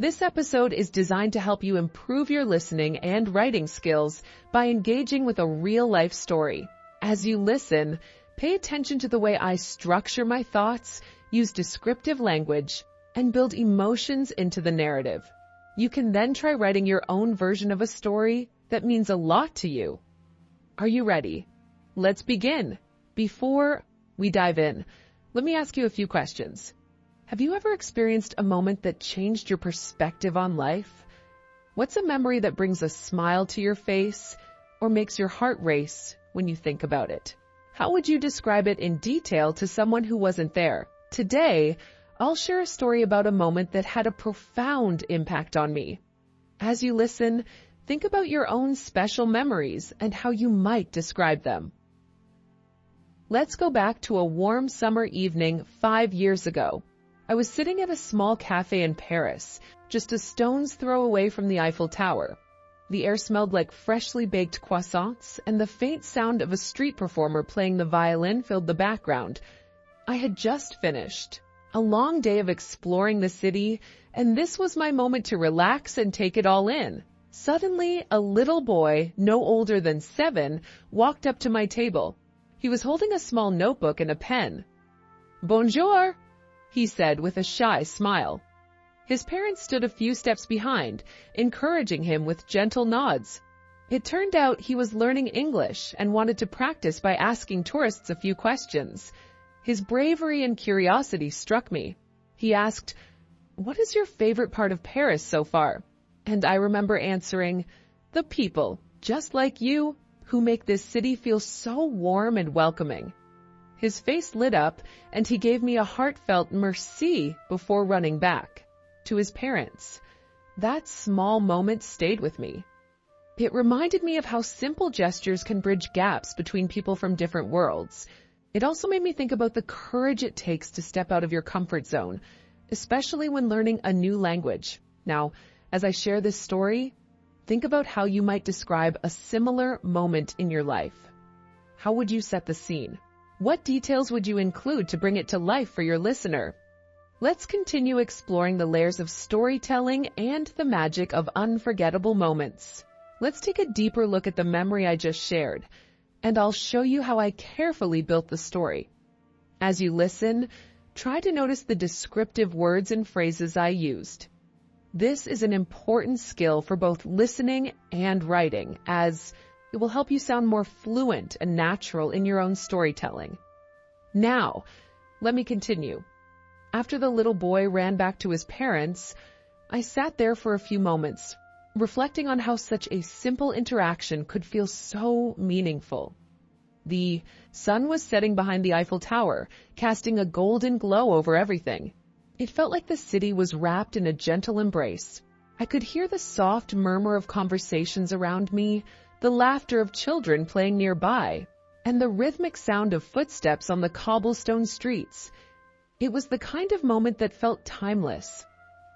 This episode is designed to help you improve your listening and writing skills by engaging with a real-life story. As you listen, pay attention to the way I structure my thoughts, use descriptive language, and build emotions into the narrative. You can then try writing your own version of a story that means a lot to you. Are you ready? Let's begin. Before we dive in, let me ask you a few questions. Have you ever experienced a moment that changed your perspective on life? What's a memory that brings a smile to your face or makes your heart race when you think about it? How would you describe it in detail to someone who wasn't there? Today, I'll share a story about a moment that had a profound impact on me. As you listen, think about your own special memories and how you might describe them. Let's go back to a warm summer evening 5 years ago. I was sitting at a small cafe in Paris, just a stone's throw away from the Eiffel Tower. The air smelled like freshly baked croissants, and the faint sound of a street performer playing the violin filled the background. I had just finished a long day of exploring the city, and this was my moment to relax and take it all in. Suddenly, a little boy, no older than 7, walked up to my table. He was holding a small notebook and a pen. "Bonjour," he said with a shy smile. His parents stood a few steps behind, encouraging him with gentle nods. It turned out he was learning English and wanted to practice by asking tourists a few questions. His bravery and curiosity struck me. He asked, "What is your favorite part of Paris so far?" And I remember answering, "The people, just like you, who make this city feel so warm and welcoming." His face lit up, and he gave me a heartfelt merci before running back to his parents. That small moment stayed with me. It reminded me of how simple gestures can bridge gaps between people from different worlds. It also made me think about the courage it takes to step out of your comfort zone, especially when learning a new language. Now, as I share this story, think about how you might describe a similar moment in your life. How would you set the scene? What details would you include to bring it to life for your listener? Let's continue exploring the layers of storytelling and the magic of unforgettable moments. Let's take a deeper look at the memory I just shared, and I'll show you how I carefully built the story. As you listen, try to notice the descriptive words and phrases I used. This is an important skill for both listening and writing, as it will help you sound more fluent and natural in your own storytelling. Now, let me continue. After the little boy ran back to his parents, I sat there for a few moments, reflecting on how such a simple interaction could feel so meaningful. The sun was setting behind the Eiffel Tower, casting a golden glow over everything. It felt like the city was wrapped in a gentle embrace. I could hear the soft murmur of conversations around me, the laughter of children playing nearby, and the rhythmic sound of footsteps on the cobblestone streets. It was the kind of moment that felt timeless,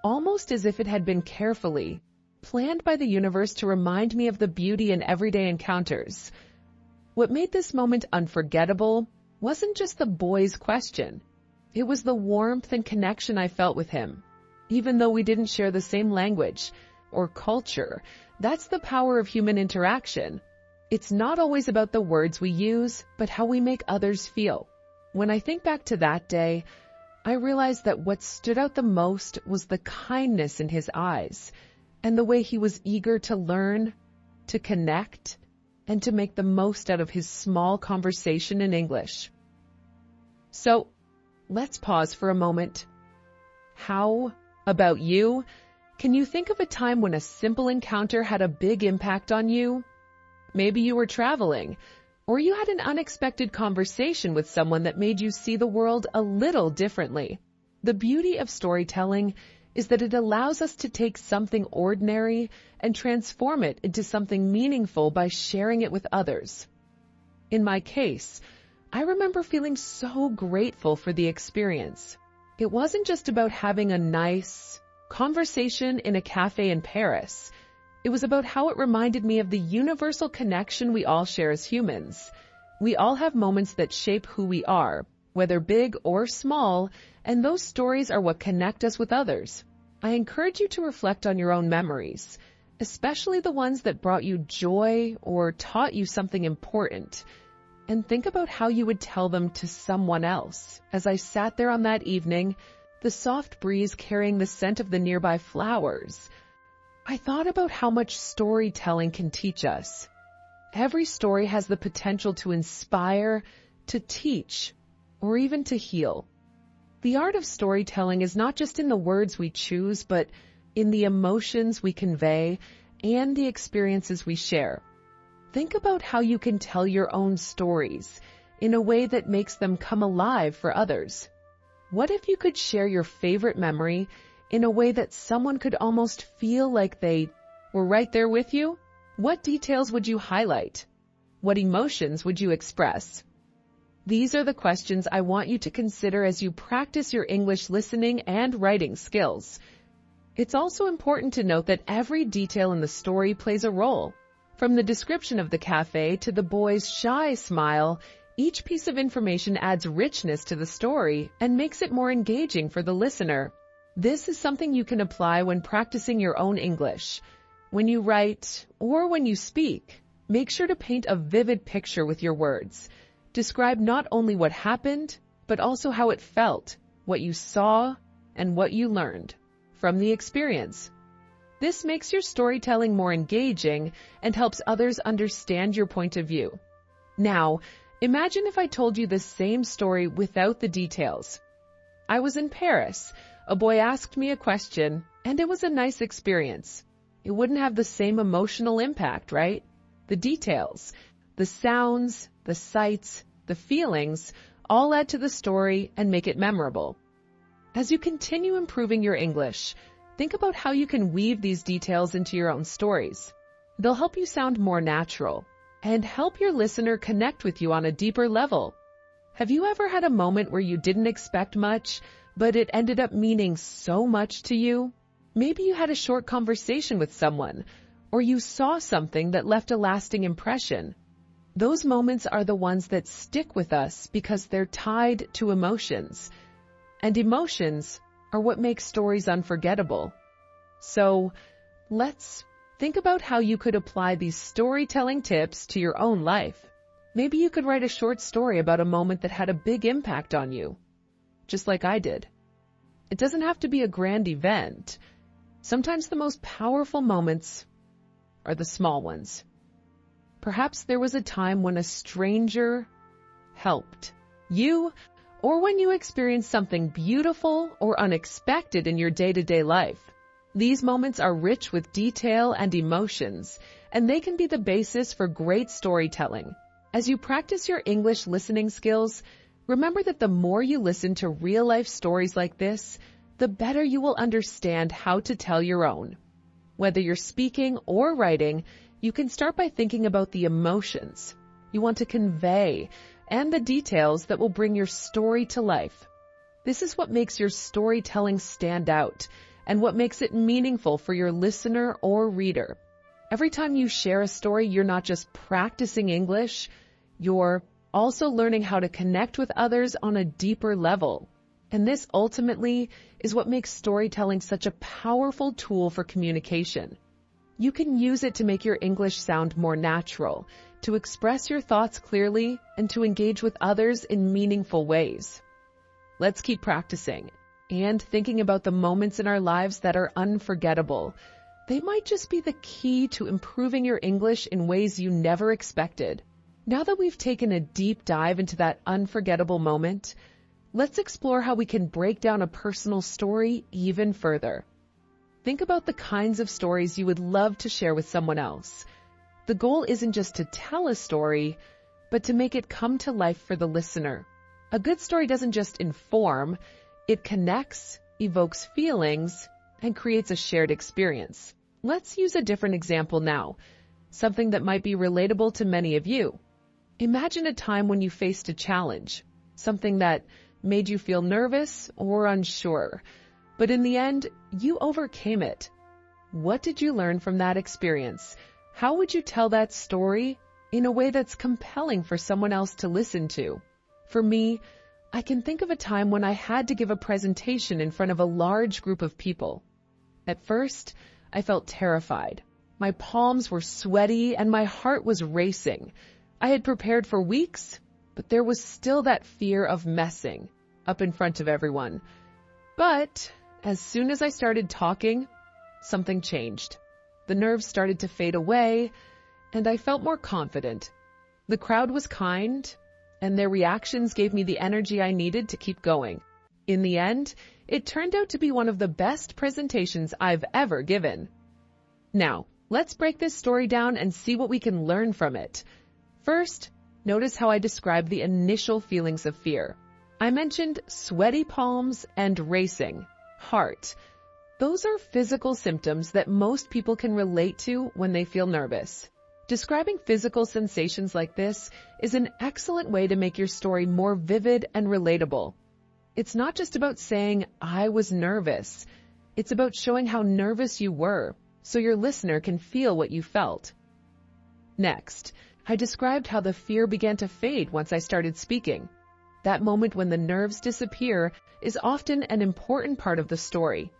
almost as if it had been carefully planned by the universe to remind me of the beauty in everyday encounters. What made this moment unforgettable wasn't just the boy's question. It was the warmth and connection I felt with him. Even though we didn't share the same language or culture, that's the power of human interaction. It's not always about the words we use, but how we make others feel. When I think back to that day, I realized that what stood out the most was the kindness in his eyes and the way he was eager to learn, to connect, and to make the most out of his small conversation in English. So, let's pause for a moment. How about you? Can you think of a time when a simple encounter had a big impact on you? Maybe you were traveling, or you had an unexpected conversation with someone that made you see the world a little differently. The beauty of storytelling is that it allows us to take something ordinary and transform it into something meaningful by sharing it with others. In my case, I remember feeling so grateful for the experience. It wasn't just about having a nice conversation in a cafe in Paris. It was about how it reminded me of the universal connection we all share as humans. We all have moments that shape who we are, whether big or small, and those stories are what connect us with others. I encourage you to reflect on your own memories, especially the ones that brought you joy or taught you something important, and think about how you would tell them to someone else. As I sat there on that evening, the soft breeze carrying the scent of the nearby flowers, I thought about how much storytelling can teach us. Every story has the potential to inspire, to teach, or even to heal. The art of storytelling is not just in the words we choose, but in the emotions we convey and the experiences we share. Think about how you can tell your own stories in a way that makes them come alive for others. What if you could share your favorite memory in a way that someone could almost feel like they were right there with you? What details would you highlight? What emotions would you express? These are the questions I want you to consider as you practice your English listening and writing skills. It's also important to note that every detail in the story plays a role. From the description of the cafe to the boy's shy smile, each piece of information adds richness to the story and makes it more engaging for the listener. This is something you can apply when practicing your own English. When you write or when you speak, make sure to paint a vivid picture with your words. Describe not only what happened, but also how it felt, what you saw, and what you learned from the experience. This makes your storytelling more engaging and helps others understand your point of view. Now, imagine if I told you the same story without the details. I was in Paris. A boy asked me a question, and it was a nice experience. It wouldn't have the same emotional impact, right? The details, the sounds, the sights, the feelings, all add to the story and make it memorable. As you continue improving your English, think about how you can weave these details into your own stories. They'll help you sound more natural and help your listener connect with you on a deeper level. Have you ever had a moment where you didn't expect much, but it ended up meaning so much to you? Maybe you had a short conversation with someone, or you saw something that left a lasting impression. Those moments are the ones that stick with us because they're tied to emotions. And emotions are what make stories unforgettable. So, let's think about how you could apply these storytelling tips to your own life. Maybe you could write a short story about a moment that had a big impact on you, just like I did. It doesn't have to be a grand event. Sometimes the most powerful moments are the small ones. Perhaps there was a time when a stranger helped you, or when you experienced something beautiful or unexpected in your day-to-day life. These moments are rich with detail and emotions, and they can be the basis for great storytelling. As you practice your English listening skills, remember that the more you listen to real-life stories like this, the better you will understand how to tell your own. Whether you're speaking or writing, you can start by thinking about the emotions you want to convey and the details that will bring your story to life. This is what makes your storytelling stand out and what makes it meaningful for your listener or reader. Every time you share a story, you're not just practicing English, you're also learning how to connect with others on a deeper level. And this ultimately is what makes storytelling such a powerful tool for communication. You can use it to make your English sound more natural, to express your thoughts clearly, and to engage with others in meaningful ways. Let's keep practicing and thinking about the moments in our lives that are unforgettable. They might just be the key to improving your English in ways you never expected. Now that we've taken a deep dive into that unforgettable moment, let's explore how we can break down a personal story even further. Think about the kinds of stories you would love to share with someone else. The goal isn't just to tell a story, but to make it come to life for the listener. A good story doesn't just inform, it connects, evokes feelings, and creates a shared experience. Let's use a different example now, something that might be relatable to many of you. Imagine a time when you faced a challenge, something that made you feel nervous or unsure, but in the end, you overcame it. What did you learn from that experience? How would you tell that story in a way that's compelling for someone else to listen to? For me, I can think of a time when I had to give a presentation in front of a large group of people. At first, I felt terrified. My palms were sweaty and my heart was racing. I had prepared for weeks, but there was still that fear of messing up in front of everyone. But as soon as I started talking, something changed. The nerves started to fade away, and I felt more confident. The crowd was kind, and their reactions gave me the energy I needed to keep going. In the end, it turned out to be one of the best presentations I've ever given. Now, let's break this story down and see what we can learn from it. First, notice how I described the initial feelings of fear. I mentioned sweaty palms and racing heart. Those are physical symptoms that most people can relate to when they feel nervous. Describing physical sensations like this is an excellent way to make your story more vivid and relatable. It's not just about saying, "I was nervous." It's about showing how nervous you were, so your listener can feel what you felt. Next, I described how the fear began to fade once I started speaking. That moment when the nerves disappear is often an important part of the story.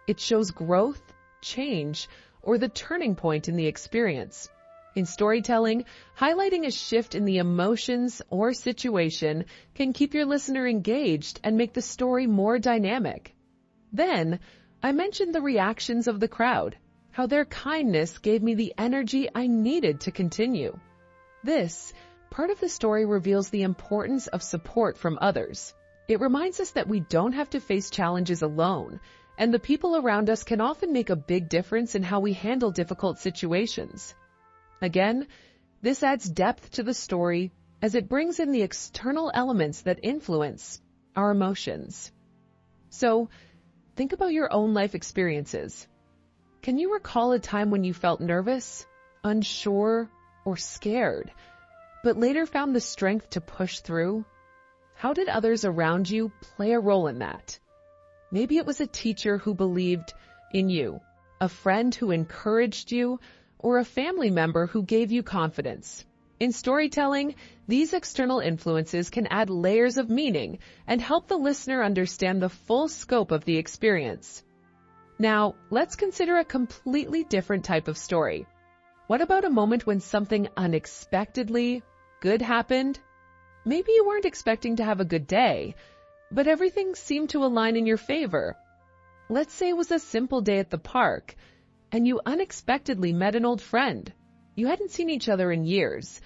It shows growth, change, or the turning point in the experience. In storytelling, highlighting a shift in the emotions or situation can keep your listener engaged and make the story more dynamic. Then, I mentioned the reactions of the crowd, how their kindness gave me the energy I needed to continue. This part of the story reveals the importance of support from others. It reminds us that we don't have to face challenges alone, and the people around us can often make a big difference in how we handle difficult situations. Again, this adds depth to the story as it brings in the external elements that influence our emotions. So, think about your own life experiences. Can you recall a time when you felt nervous, unsure, or scared, but later found the strength to push through? How did others around you play a role in that? Maybe it was a teacher who believed in you, a friend who encouraged you, or a family member who gave you confidence. In storytelling, these external influences can add layers of meaning and help the listener understand the full scope of the experience. Now, let's consider a completely different type of story. What about a moment when something unexpectedly good happened? Maybe you weren't expecting to have a good day, but everything seemed to align in your favor. Let's say it was a simple day at the park, and you unexpectedly met an old friend. You hadn't seen each other in years,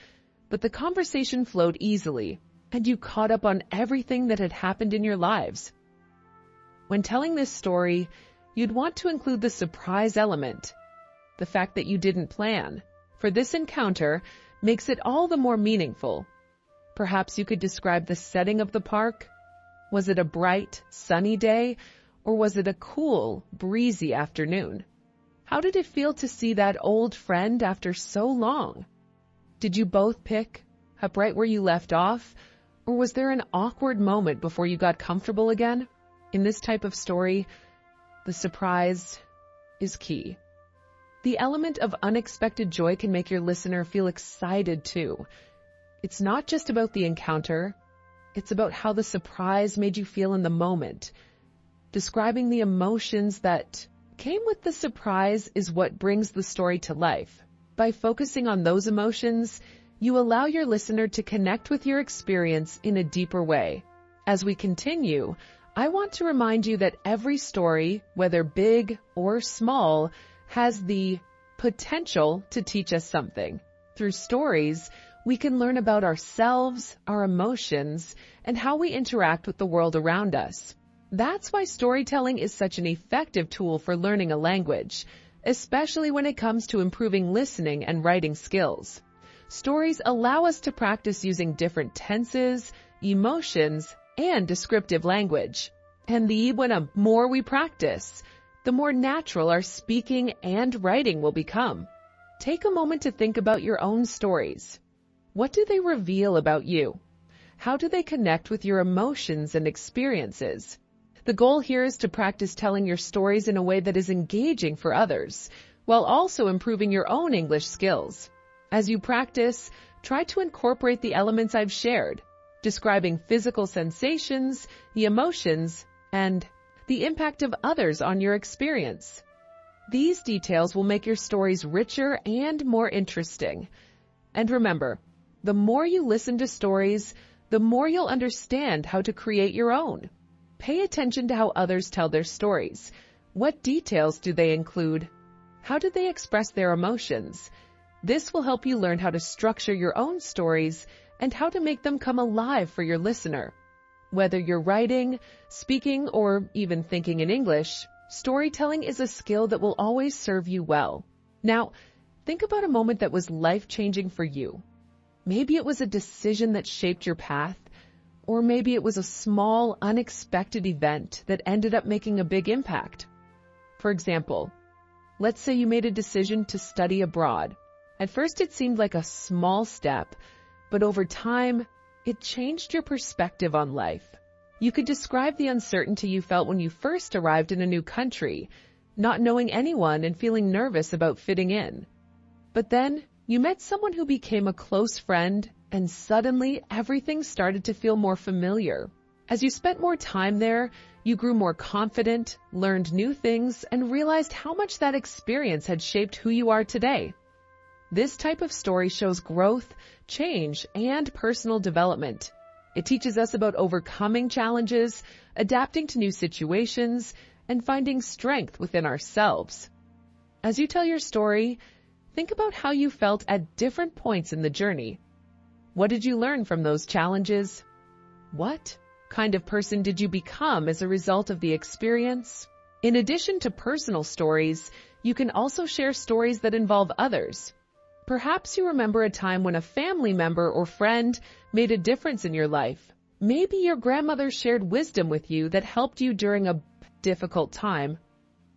but the conversation flowed easily, and you caught up on everything that had happened in your lives. When telling this story, you'd want to include the surprise element. The fact that you didn't plan for this encounter makes it all the more meaningful. Perhaps you could describe the setting of the park. Was it a bright, sunny day, or was it a cool, breezy afternoon? How did it feel to see that old friend after so long? Did you both pick up right where you left off, or was there an awkward moment before you got comfortable again? In this type of story, the surprise is key. The element of unexpected joy can make your listener feel excited too. It's not just about the encounter, it's about how the surprise made you feel in the moment. Describing the emotions that came with the surprise is what brings the story to life. By focusing on those emotions, you allow your listener to connect with your experience in a deeper way. As we continue, I want to remind you that every story, whether big or small, has the potential to teach us something. Through stories, we can learn about ourselves, our emotions, and how we interact with the world around us. That's why storytelling is such an effective tool for learning a language, especially when it comes to improving listening and writing skills. Stories allow us to practice using different tenses, emotions, and descriptive language. And the more we practice, the more natural our speaking and writing will become. Take a moment to think about your own stories. What do they reveal about you? How do they connect with your emotions and experiences? The goal here is to practice telling your stories in a way that is engaging for others, while also improving your own English skills. As you practice, try to incorporate the elements I've shared, describing physical sensations, the emotions, and the impact of others on your experience. These details will make your stories richer and more interesting. And remember, the more you listen to stories, the more you'll understand how to create your own. Pay attention to how others tell their stories. What details do they include? How do they express their emotions? This will help you learn how to structure your own stories and how to make them come alive for your listener. Whether you're writing, speaking, or even thinking in English, storytelling is a skill that will always serve you well. Now, think about a moment that was life-changing for you. Maybe it was a decision that shaped your path, or maybe it was a small, unexpected event that ended up making a big impact. For example, let's say you made a decision to study abroad. At first it seemed like a small step, but over time, it changed your perspective on life. You could describe the uncertainty you felt when you first arrived in a new country, not knowing anyone and feeling nervous about fitting in. But then, you met someone who became a close friend, and suddenly everything started to feel more familiar. As you spent more time there, you grew more confident, learned new things, and realized how much that experience had shaped who you are today. This type of story shows growth, change, and personal development. It teaches us about overcoming challenges, adapting to new situations, and finding strength within ourselves. As you tell your story, think about how you felt at different points in the journey. What did you learn from those challenges? What kind of person did you become as a result of the experience? In addition to personal stories, you can also share stories that involve others. Perhaps you remember a time when a family member or friend made a difference in your life. Maybe your grandmother shared wisdom with you that helped you during a difficult time.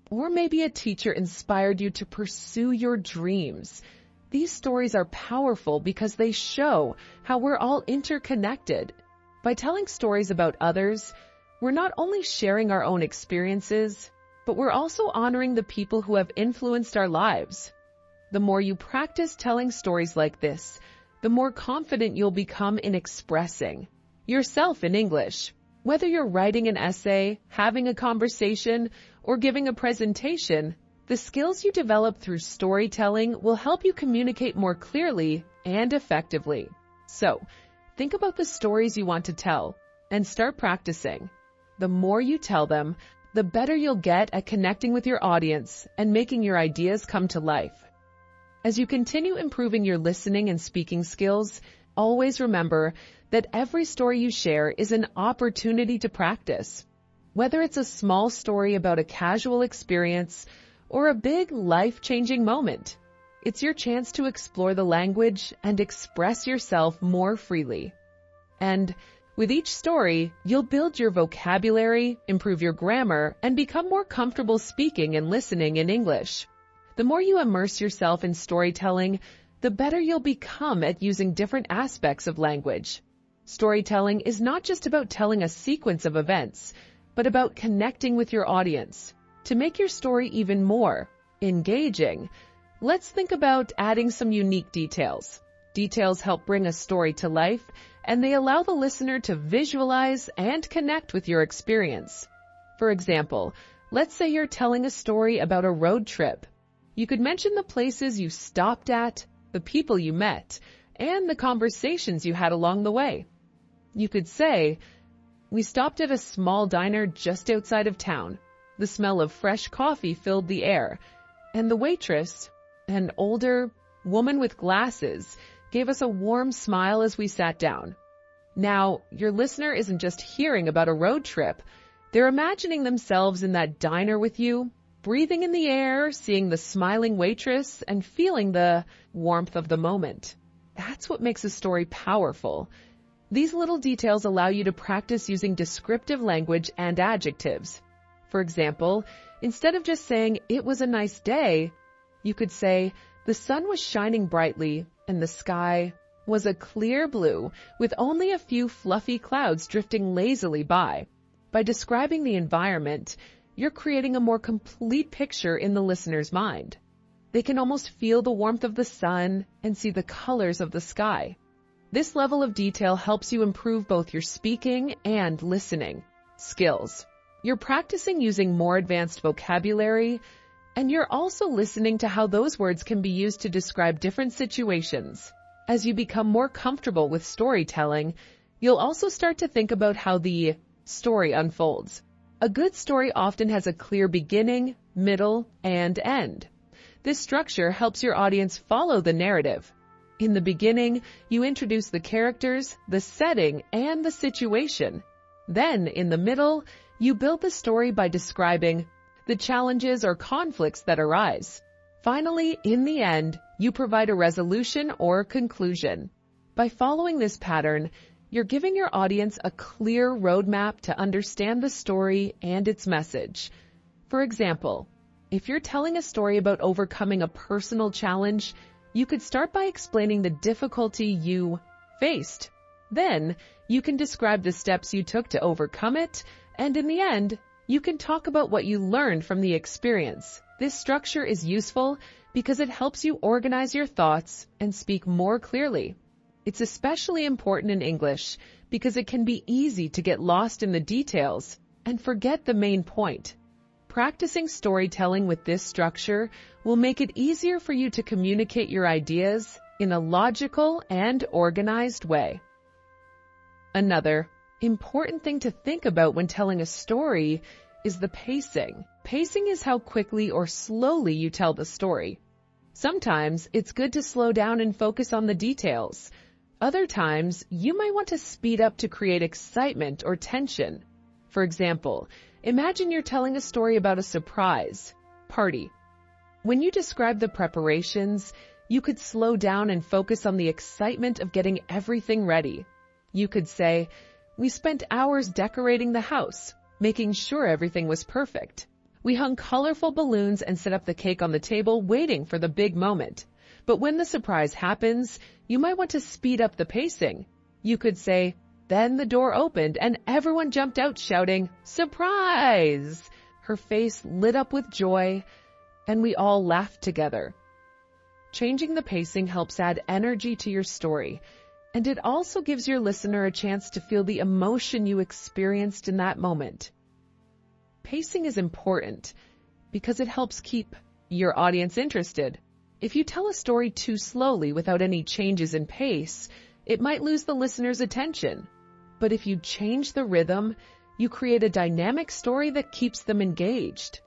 Or maybe a teacher inspired you to pursue your dreams. These stories are powerful because they show how we're all interconnected. By telling stories about others, we're not only sharing our own experiences, but we're also honoring the people who have influenced our lives. The more you practice telling stories like this, the more confident you'll become in expressing yourself in English. Whether you're writing an essay, having a conversation, or giving a presentation, the skills you develop through storytelling will help you communicate more clearly and effectively. So, think about the stories you want to tell and start practicing. The more you tell them, the better you'll get at connecting with your audience and making your ideas come to life. As you continue improving your listening and speaking skills, always remember that every story you share is an opportunity to practice. Whether it's a small story about a casual experience or a big life-changing moment, it's your chance to explore the language and express yourself more freely. And with each story, you'll build your vocabulary, improve your grammar, and become more comfortable speaking and listening in English. The more you immerse yourself in storytelling, the better you'll become at using different aspects of language. Storytelling is not just about telling a sequence of events, but about connecting with your audience. To make your story even more engaging, let's think about adding some unique details. Details help bring a story to life, and they allow the listener to visualize and connect with your experience. For example, let's say you're telling a story about a road trip. You could mention the places you stopped at, the people you met, and the conversations you had along the way. You could say, "We stopped at a small diner just outside of town. The smell of fresh coffee filled the air, and the waitress, an older woman with glasses, gave us a warm smile as we sat down." Now, your listener isn't just hearing about a road trip. They're imagining themselves in that diner with you, breathing in the air, seeing the smiling waitress, and feeling the warmth of the moment. That's what makes a story powerful. These little details allow you to practice using descriptive language and adjectives. For example, instead of just saying, "It was a nice day," you could say, "The sun was shining brightly, and the sky was a clear blue with only a few fluffy clouds drifting lazily by." By describing the environment, you're creating a more complete picture in the listener's mind. They can almost feel the warmth of the sun and see the colors of the sky. This level of detail helps you improve both your speaking and listening skills. You're practicing using more advanced vocabulary, And you're also listening to how those words can be used to describe different situations. As you become more comfortable with storytelling, you'll also start to think about how the story unfolds. A good story often has a clear beginning, middle, and end. This structure helps your audience follow the narrative. In the beginning, you introduce the characters, the setting, and the situation. Then, in the middle, you build the story by describing the challenges or conflicts that arise. Finally, in the end, you provide a resolution or conclusion. By following this pattern, you're giving your audience a clear roadmap to understand the story and its message. For example, if you're telling a story about overcoming a personal challenge, you could start by explaining the difficulty you faced. Then, you can describe the steps you took to overcome it, and in the end, you can talk about what you learned from the experience. This structure is useful because it helps you organize your thoughts and speak more clearly. It's especially important in English because it can be easy to get lost in the details and forget the main point. Practicing storytelling with this structure will make it easier for you to communicate your ideas in a logical and organized way. Another important thing to think about when telling a story is the pacing. Pacing is how quickly or slowly you tell the story. Sometimes it's good to slow down and focus on the details. Other times, you might want to speed up to create excitement or tension. For example, imagine you're telling a story about a surprise party. When you describe the preparations, you could slow down and focus on the excitement of getting everything ready. You could say, "We spent hours decorating the house, making sure everything was perfect. We hung colorful balloons and set up the cake on the table, waiting for the big moment." But when the surprise happens, you might want to speed up the pacing. You could say, "Then the door opened and everyone jumped out shouting, 'Surprise!' Her face lit up with joy, and we all laughed together." Changing the pacing helps add energy to your story, and it also gives your listener a chance to feel the emotion you experienced in that moment. Pacing is important because it helps keep your audience interested. If you tell a story too slowly without any changes in pace, it might lose the listener's attention. But if you change the rhythm, you create a dynamic story that keeps them engaged.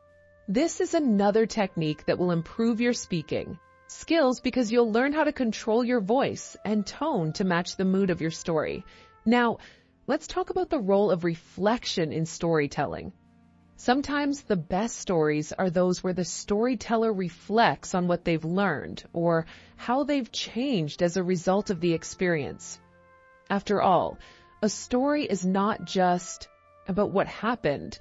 This is another technique that will improve your speaking skills because you'll learn how to control your voice and tone to match the mood of your story. Now, let's talk about the role of reflection in storytelling. Sometimes the best stories are those where the storyteller reflects on what they've learned or how they've changed as a result of the experience. After all, a story is not just about what happened.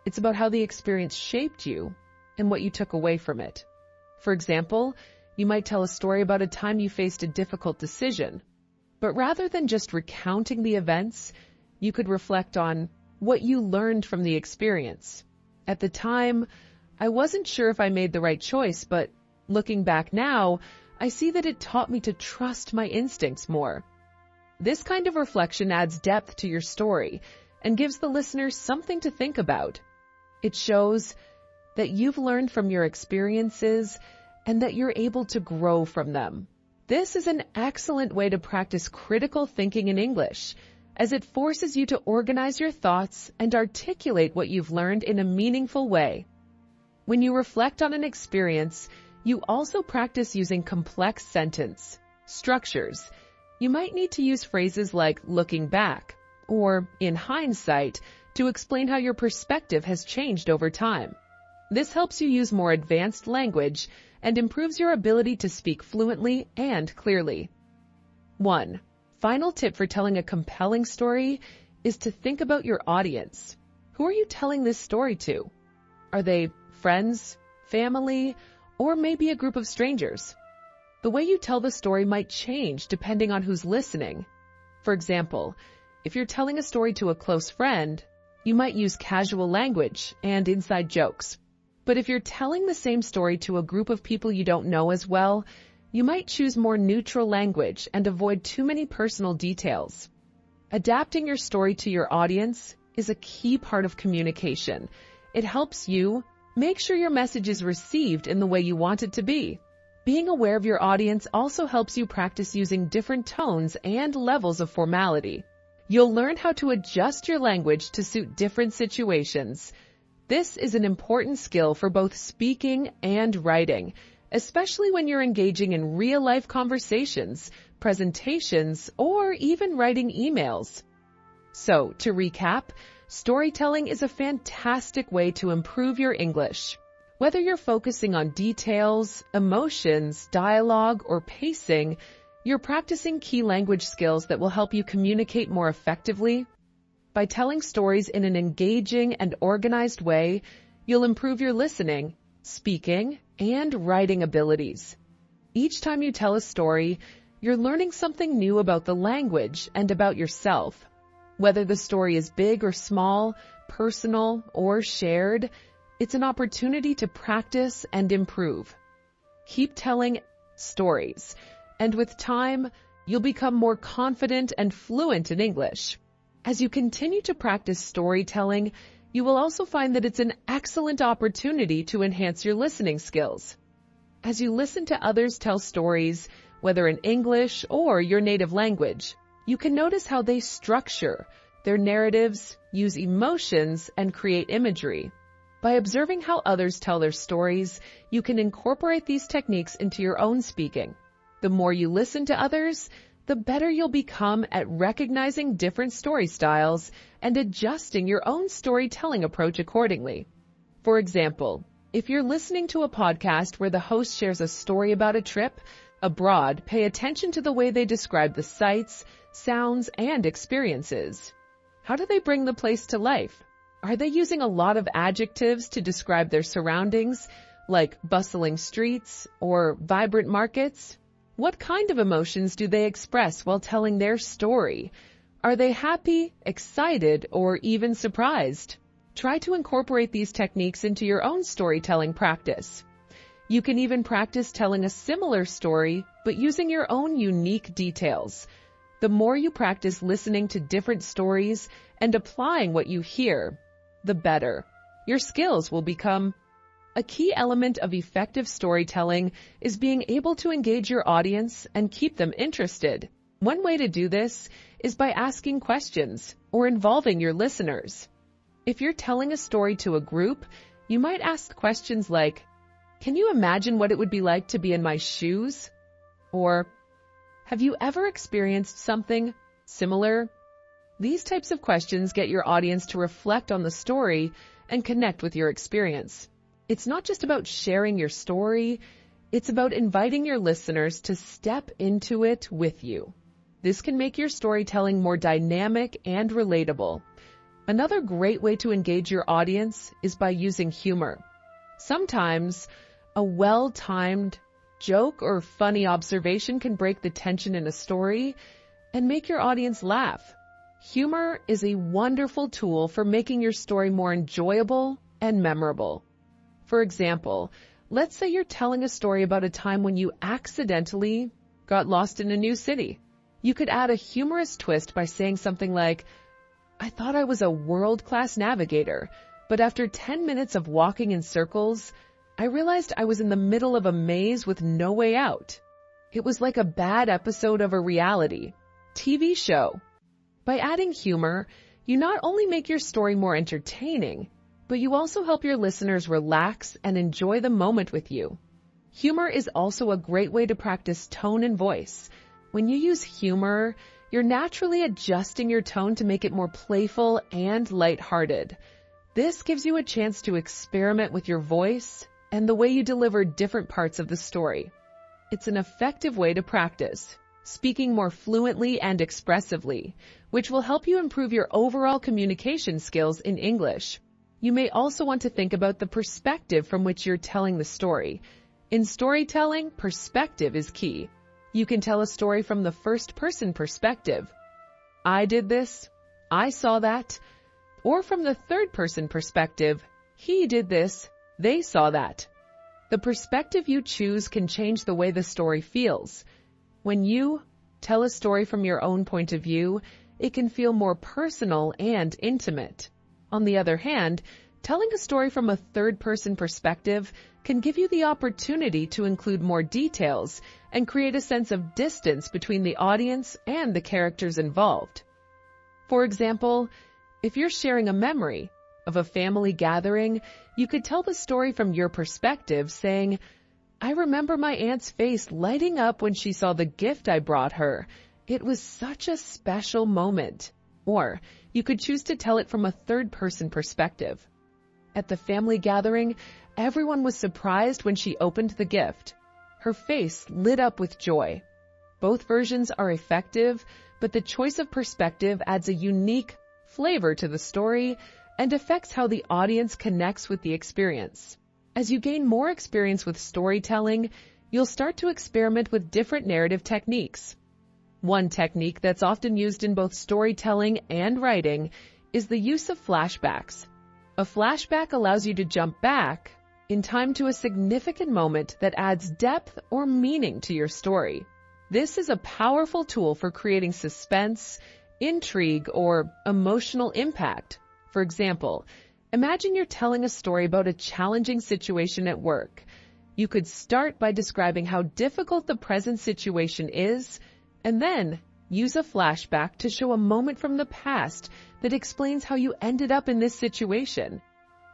It's about how the experience shaped you and what you took away from it. For example, you might tell a story about a time you faced a difficult decision. But rather than just recounting the events, you could reflect on what you learned from the experience. At the time, I wasn't sure if I made the right choice, but looking back now, I see that it taught me to trust my instincts more. This kind of reflection adds depth to your story and gives the listener something to think about. It shows that you've learned from your experiences and that you're able to grow from them. This is an excellent way to practice critical thinking in English, as it forces you to organize your thoughts and articulate what you've learned in a meaningful way. When you reflect on an experience, you also practice using complex sentence structures. You might need to use phrases like "looking back" or "in hindsight" to explain how your perspective has changed over time. This helps you use more advanced language and improves your ability to speak fluently and clearly. 1. Final tip for telling a compelling story is to think about your audience. Who are you telling this story to? Are they friends, family, or maybe a group of strangers? The way you tell the story might change depending on who's listening. For example, if you're telling a story to a close friend, you might use casual language and inside jokes. But if you're telling the same story to a group of people you don't know as well, you might choose more neutral language and avoid too many personal details. Adapting your story to your audience is a key part of communication. It helps you Make sure your message is received in the way you want it to be. Being aware of your audience also helps you practice using different tones and levels of formality. You'll learn how to adjust your language to suit different situations. This is an important skill for both speaking and writing, especially when you're engaging in real-life conversations, presentations, or even writing emails. So, to recap, storytelling is a fantastic way to improve your English. Whether you're focusing on details, emotions, dialogue, or pacing, you're practicing key language skills that will help you communicate more effectively. By telling stories in an engaging and organized way, you'll improve your listening, speaking, and writing abilities. Each time you tell a story, you're learning something new about the language and about yourself. Whether the story is big or small, personal or shared, it's an opportunity to practice and improve. Keep telling stories, and with time, you'll become more confident and fluent in English. As you continue to practice storytelling, you will also find that it's an excellent opportunity to enhance your listening skills. As you listen to others tell stories, whether in English or your native language, you can notice how they structure their narratives, use emotions, and create imagery. By observing how others tell their stories, you can incorporate these techniques into your own speaking. The more you listen to others, the better you'll become at recognizing different story styles and adjusting your own storytelling approach accordingly. For example, if you're listening to a podcast where the host shares a story about a trip abroad, pay attention to the way they describe the sights, sounds, and experiences. How do they bring the place to life? Are they using a lot of adjectives to describe their surroundings, like bustling streets or vibrant markets? What kind of emotions do they express while telling their story? Are they happy, excited, or even surprised? Try to incorporate these techniques into your own storytelling practice. You can even practice telling a similar story, but using your own unique details. The more you practice listening to different stories and applying what you hear, the better. Your skills will become. A key element of effective storytelling is being able to engage your audience and keep them interested. One way to do this is by asking questions or involving your listeners. If you're telling a story to a group, you might ask questions like, "Can you imagine what it would be like to be in my shoes?" Or, "Have you ever experienced something similar?" These types of questions get your audience to reflect on the story and connect with your experience. It's not just about sharing your story, it's about inviting your listeners to step into it with you. This can make your storytelling more dynamic and relatable. Another great way to engage your audience is by using humor. Sometimes, a well-timed joke or funny observation can break the tension in a story and make your audience laugh. Humor is a wonderful tool for making your story more enjoyable and memorable. For example, let's say you're telling a story about a time when you accidentally got lost in a new city. You could add a humorous twist by saying something like, "I thought I was a world-class navigator, but after 10 minutes of walking in circles, I realized I was in the middle of a maze with no way out. It was like a bad episode of a reality TV show." By adding humor, you not only make your story more entertaining, but you also help your listeners relax and enjoy the moment with you. Humor is also a great way to practice tone and voice. When you use humor, you're naturally adjusting your tone to make it more playful and lighthearted. This gives you a chance to experiment with your voice and the way you deliver different parts of the story. It's an effective way to practice speaking more fluently and expressively, which will help you improve your overall communication skills in English. You may also want to think about the perspective from which you're telling the story. In storytelling, perspective is key. You can tell a story from the first-person perspective. "I did this," "I saw that," or from the third-person perspective, "He did this," "They saw that." The perspective you choose can change the way the story feels. When you tell a story from your own point of view, it can feel more personal and intimate. On the other hand, Telling a story from a third-person perspective can give you the opportunity to include more details and create a sense of distance between the audience and the characters involved. For example, if you're sharing a memory of a family gathering, you could tell the story from your perspective, saying, "I remember my aunt's face lighting up when she saw the gift I brought her. It was such a special moment." Or you could choose to tell it from a third-person perspective. At the family gathering, everyone was surprised when she opened the gift. Her face lit up with joy. Both versions are effective, but the choice of perspective adds a unique flavor to the story and affects how the audience connects with the experience. As you gain more experience with storytelling, you'll start to experiment with different narrative techniques. One technique that's often used in both storytelling and writing is the use of flashbacks. A flashback allows you to jump back in time to a significant moment that adds depth or meaning to your story. This is a powerful tool for creating suspense, intrigue, or emotional impact. For example, imagine you're telling a story about a challenging situation at work. You could start by describing how difficult the present situation is, and then use a flashback to show a moment from the past that explains how you ended up in this situation.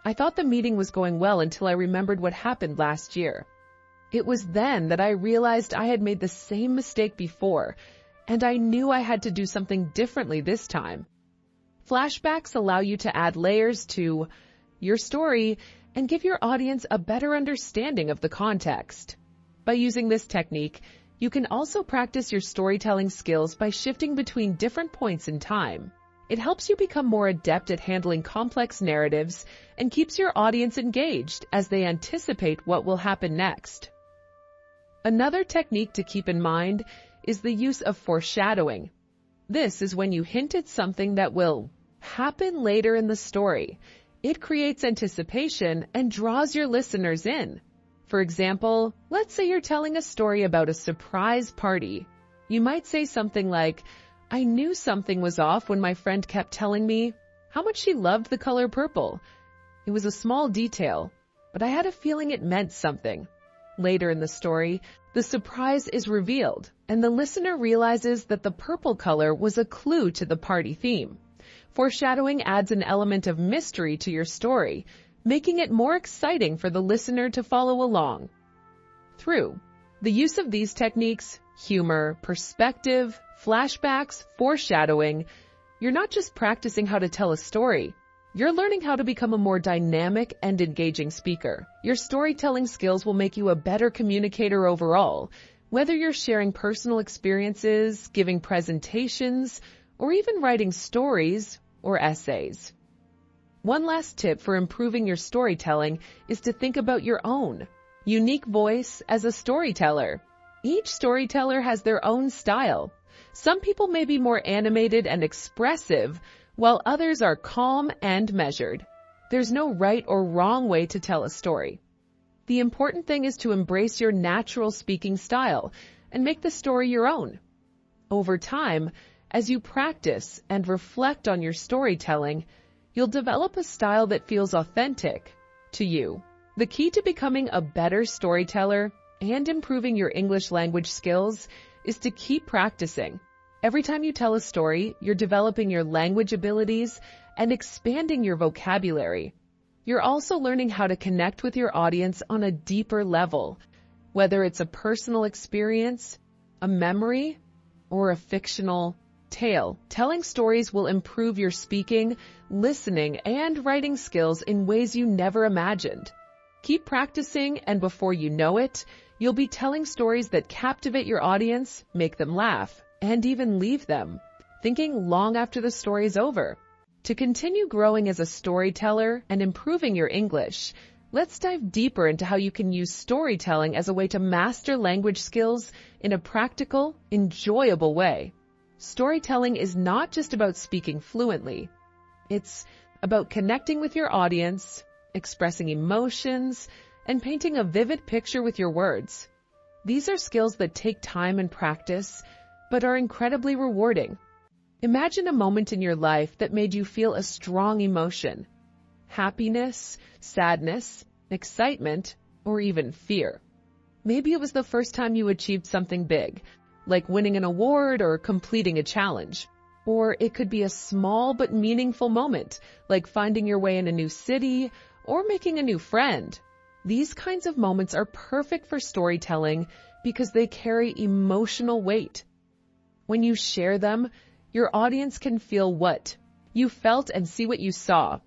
"I thought the meeting was going well until I remembered what happened last year. It was then that I realized I had made the same mistake before, and I knew I had to do something differently this time." Flashbacks allow you to add layers to your story and give your audience a better understanding of the context. By using this technique, you can also practice your storytelling skills by shifting between different points in time. It helps you become more adept at handling complex narratives and keeps your audience engaged as they anticipate what will happen next. Another technique to keep in mind is the use of foreshadowing. This is when you hint at something that will happen later in the story. It creates anticipation and draws your listeners in. For example, let's say you're telling a story about a surprise party. You might say something like, "I knew something was off when my friend kept telling me how much she loved the color purple. It was a small detail, but I had a feeling it meant something." Later in the story, the surprise is revealed, and the listener realizes that the purple color was a clue to the party theme. Foreshadowing adds an element of mystery to your story, making it more exciting for the listener to follow along. Through the use of these techniques, humor, perspective, flashbacks, foreshadowing, you're not just practicing how to tell a story, you're learning how to become a more dynamic and engaging speaker. Your storytelling skills will make you a better communicator overall, whether you're sharing personal experiences, giving presentations, or even writing stories or essays. One last tip for improving your storytelling is to think about your own unique voice as a storyteller. Each storyteller has their own style. Some people may be more animated and expressive, while others are calm and measured. There's no right or wrong way to tell a story. The important thing is to embrace your natural speaking style and make the story your own. Over time, as you practice and reflect on your storytelling, you'll develop a style that feels authentic to you. The key to becoming a better storyteller and improving your English language skills is to keep practicing. Every time you tell a story, you're developing your language abilities and expanding your vocabulary. You're also learning how to connect with your audience on a deeper level, whether it's a personal experience, a memory, or a fictional tale. Telling stories will improve your speaking, listening, and writing skills in ways you never imagined. Keep practicing, and before you know it, you'll be telling stories that captivate your audience, make them laugh, and even leave them thinking long after the story is over. To continue growing as a storyteller and improving your English, let's dive deeper into how you can use storytelling as a way to master language skills in a practical, enjoyable way. Storytelling is not just about speaking fluently. It's about connecting with your audience, expressing emotions, and painting a vivid picture with your words. These are skills that take time and practice, but are incredibly rewarding. Imagine a moment in your life that made you feel a strong emotion. happiness, sadness, excitement, or even fear. Maybe it was the first time you achieved something big, like winning an award or completing a challenge. Or it could be a small but meaningful moment, like finding your way in a new city or making a new friend. These kinds of moments are perfect for storytelling because they carry emotional weight. When you share them, your audience can feel what you felt and see what you saw.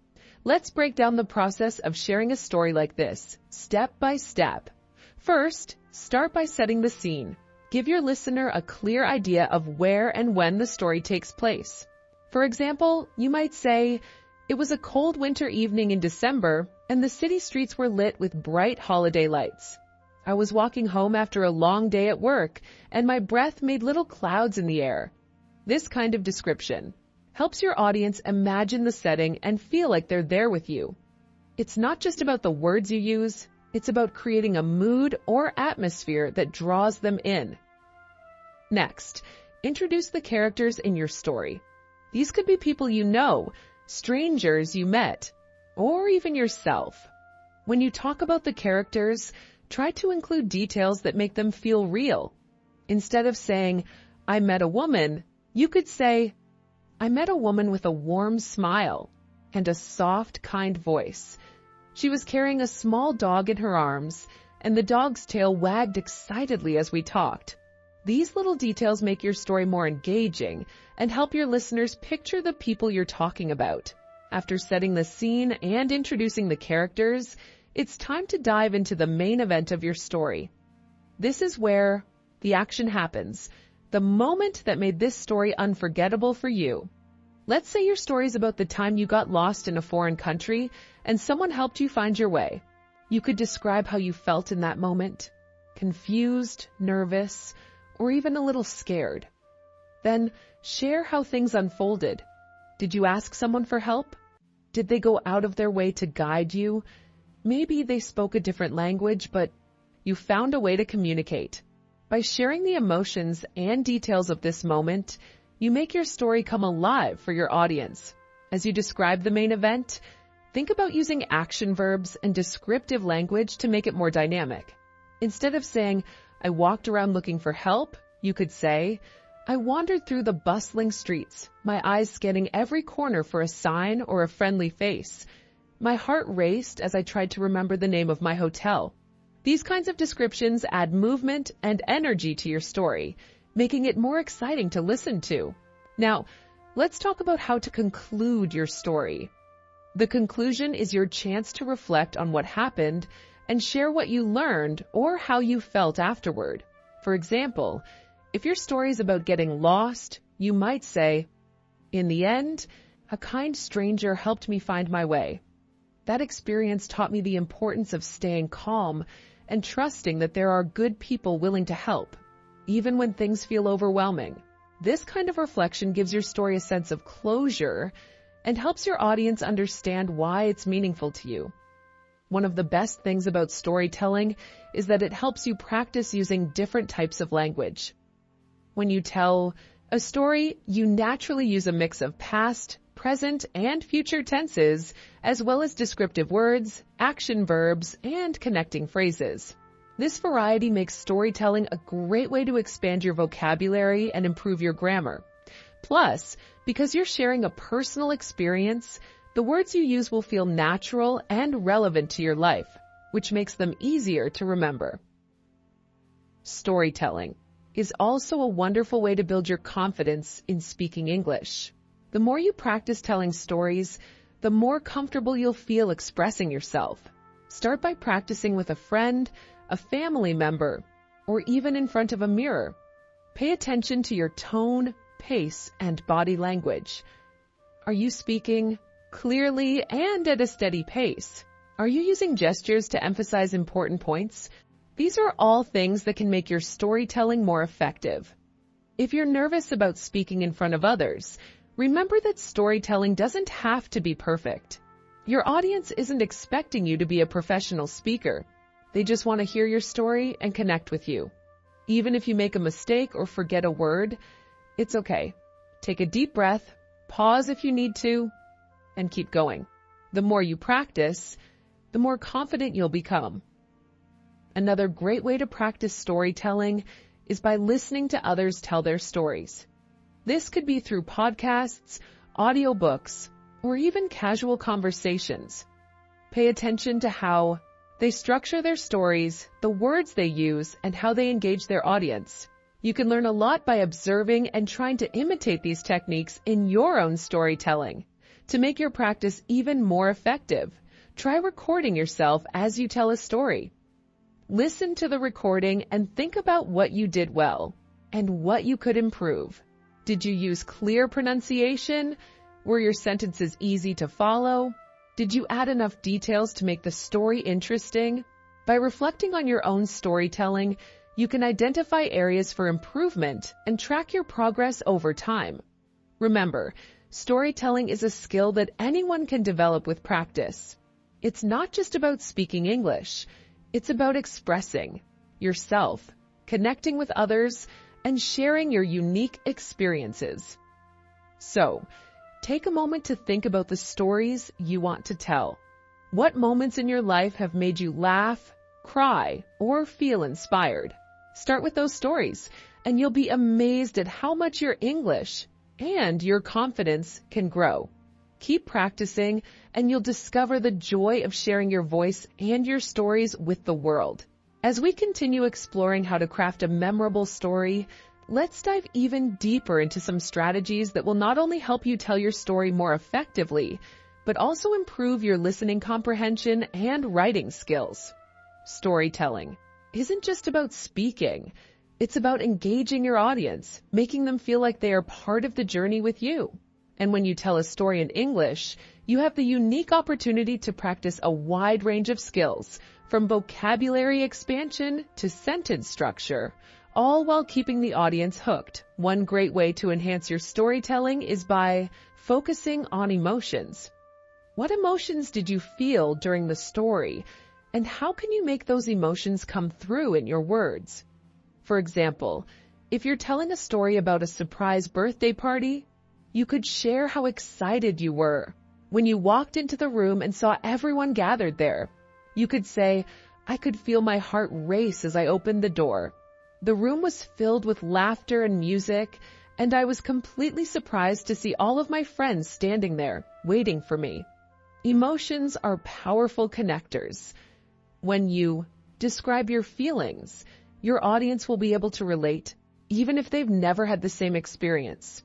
Let's break down the process of sharing a story like this, step by step. First, start by setting the scene. Give your listener a clear idea of where and when the story takes place. For example, you might say, "It was a cold winter evening in December, and the city streets were lit with bright holiday lights. I was walking home after a long day at work, and my breath made little clouds in the air." This kind of description helps your audience imagine the setting and feel like they're there with you. It's not just about the words you use, it's about creating a mood or atmosphere that draws them in. Next, introduce the characters in your story. These could be people you know, strangers you met, or even yourself. When you talk about the characters, try to include details that make them feel real. Instead of saying, "I met a woman," you could say, "I met a woman with a warm smile and a soft, kind voice. She was carrying a small dog in her arms, and the dog's tail wagged excitedly as we talked." These little details make your story more engaging and help your listeners picture the people you're talking about. After setting the scene and introducing the characters, it's time to dive into the main event of your story. This is where the action happens, the moment that made this story unforgettable for you. Let's say your story is about the time you got lost in a foreign country and someone helped you find your way. You could describe how you felt in that moment, confused, nervous, or even a little scared. Then share how things unfolded. Did you ask someone for help? Did they go out of their way to guide you? Maybe they spoke a different language, but you found a way to communicate. By sharing the emotions and details of this moment, you make your story come alive for your audience. As you describe the main event, think about using action verbs and descriptive language to make it more dynamic. Instead of saying, "I walked around looking for help," you could say, "I wandered through the bustling streets, my eyes scanning every corner for a sign or a friendly face. My heart raced as I tried to remember the name of my hotel." These kinds of descriptions add movement and energy to your story, making it more exciting to listen to. Now, let's talk about how to conclude your story. The conclusion is your chance to reflect on what happened and share what you learned or how you felt afterward. For example, if your story is about getting lost, you might say, "In the end, a kind stranger helped me find my way. That experience taught me the importance of staying calm and trusting that there are good people willing to help, even when things feel overwhelming." This kind of reflection gives your story a sense of closure and helps your audience understand why it's meaningful to you. One of the best things about storytelling is that it helps you practice using different types of language. When you tell a story, you naturally use a mix of past, present, and future tenses, as well as descriptive words, action verbs, and connecting phrases. This variety makes storytelling a great way to expand your vocabulary and improve your grammar. Plus, because you're sharing a personal experience, the words you use will feel natural and relevant to your life, which makes them easier to remember. Storytelling is also a wonderful way to build your confidence in speaking English. The more you practice telling stories, the more comfortable you'll feel expressing yourself. Start by practicing with a friend, a family member, or even in front of a mirror. Pay attention to your tone, pace, and body language. Are you speaking clearly and at a steady pace? Are you using gestures to emphasize important points? These are all things that can make your storytelling more effective. If you're nervous about speaking in front of others, remember that storytelling doesn't have to be perfect. Your audience isn't expecting you to be a professional speaker. They just want to hear your story and connect with you. Even if you make a mistake or forget a word, it's okay. Take a deep breath, pause if you need to, and keep going. The more you practice, the more confident you'll become. Another great way to practice storytelling is by listening to others tell their stories. This could be through podcasts, audiobooks, or even casual conversations. Pay attention to how they structure their stories, the words they use, and how they engage their audience. You can learn a lot by observing and trying to imitate these techniques in your own storytelling. To make your practice even more effective, try recording yourself as you tell a story. Listen to the recording and think about what you did well and what you could improve. Did you use clear pronunciation? Were your sentences easy to follow? Did you add enough details to make the story interesting? By reflecting on your own storytelling, you can identify areas for improvement and track your progress over time. Remember, storytelling is a skill that anyone can develop with practice. It's not just about speaking English. It's about expressing yourself, connecting with others, and sharing your unique experiences. So, take a moment to think about the stories you want to tell. What moments in your life have made you laugh, cry, or feel inspired? Start with those stories, and you'll be amazed at how much your English and your confidence can grow. Keep practicing, and you'll discover the joy of sharing your voice and your stories with the world. As we continue exploring how to craft a memorable story, let's dive even deeper into some strategies that will not only help you tell your story more effectively, but also improve your listening comprehension and writing skills. Storytelling isn't just about speaking. It's about engaging your audience, making them feel like they are part of the journey with you. And when you tell a story in English, you have the unique opportunity to practice a wide range of skills, from vocabulary expansion to sentence structure, all while keeping the audience hooked. One great way to enhance your storytelling is by focusing on emotions. What emotions did you feel during the story, and how can you make those emotions come through in your words? For example, if you're telling a story about a surprise birthday party, you could share how excited you were when you walked into the room and saw everyone gathered there. You could say, "I could feel my heart race as I opened the door. The room was filled with laughter and music, and I was completely surprised to see all of my friends standing there, waiting for me." Emotions are powerful connectors. When you describe your feelings, your audience will be able to relate, even if they've never had the same experience.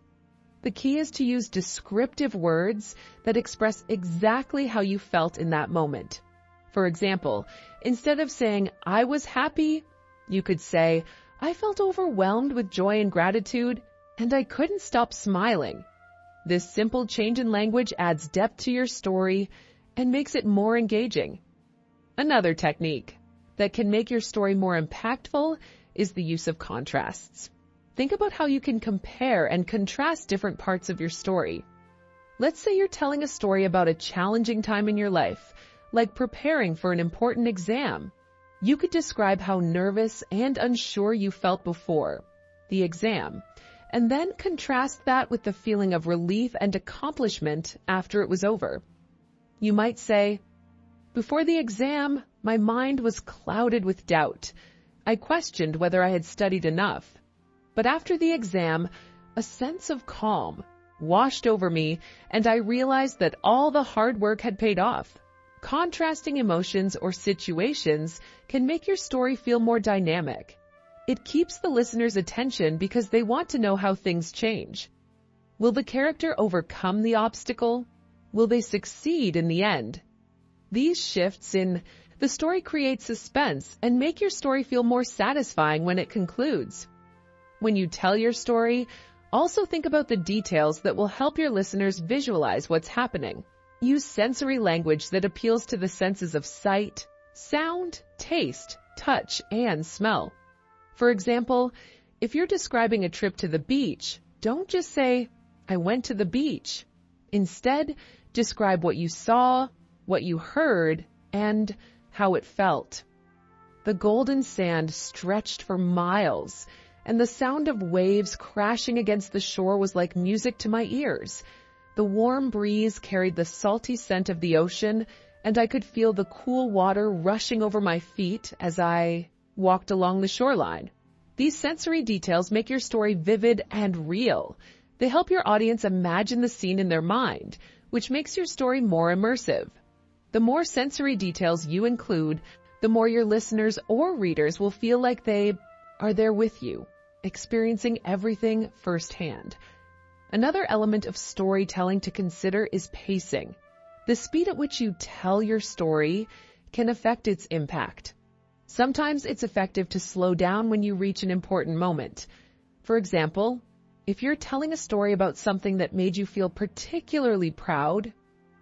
The key is to use descriptive words that express exactly how you felt in that moment. For example, instead of saying, "I was happy," you could say, "I felt overwhelmed with joy and gratitude, and I couldn't stop smiling." This simple change in language adds depth to your story and makes it more engaging. Another technique that can make your story more impactful is the use of contrasts. Think about how you can compare and contrast different parts of your story. Let's say you're telling a story about a challenging time in your life, like preparing for an important exam. You could describe how nervous and unsure you felt before the exam, and then contrast that with the feeling of relief and accomplishment after it was over. You might say, "Before the exam, my mind was clouded with doubt. I questioned whether I had studied enough. But after the exam, a sense of calm washed over me, and I realized that all the hard work had paid off." Contrasting emotions or situations can make your story feel more dynamic. It keeps the listener's attention because they want to know how things change. Will the character overcome the obstacle? Will they succeed in the end? These shifts in the story create suspense and make your story feel more satisfying when it concludes. When you tell your story, also think about the details that will help your listeners visualize what's happening. Use sensory language that appeals to the senses of sight, sound, taste, touch, and smell. For example, if you're describing a trip to the beach, don't just say, "I went to the beach." Instead, describe what you saw, what you heard, and how it felt. The golden sand stretched for miles, and the sound of waves crashing against the shore was like music to my ears. The warm breeze carried the salty scent of the ocean, and I could feel the cool water rushing over my feet as I walked along the shoreline. These sensory details make your story vivid and real. They help your audience imagine the scene in their mind, which makes your story more immersive. The more sensory details you include, the more your listeners or readers will feel like they are there with you, experiencing everything firsthand. Another element of storytelling to consider is pacing. The speed at which you tell your story can affect its impact. Sometimes it's effective to slow down when you reach an important moment. For example, if you're telling a story about something that made you feel particularly proud,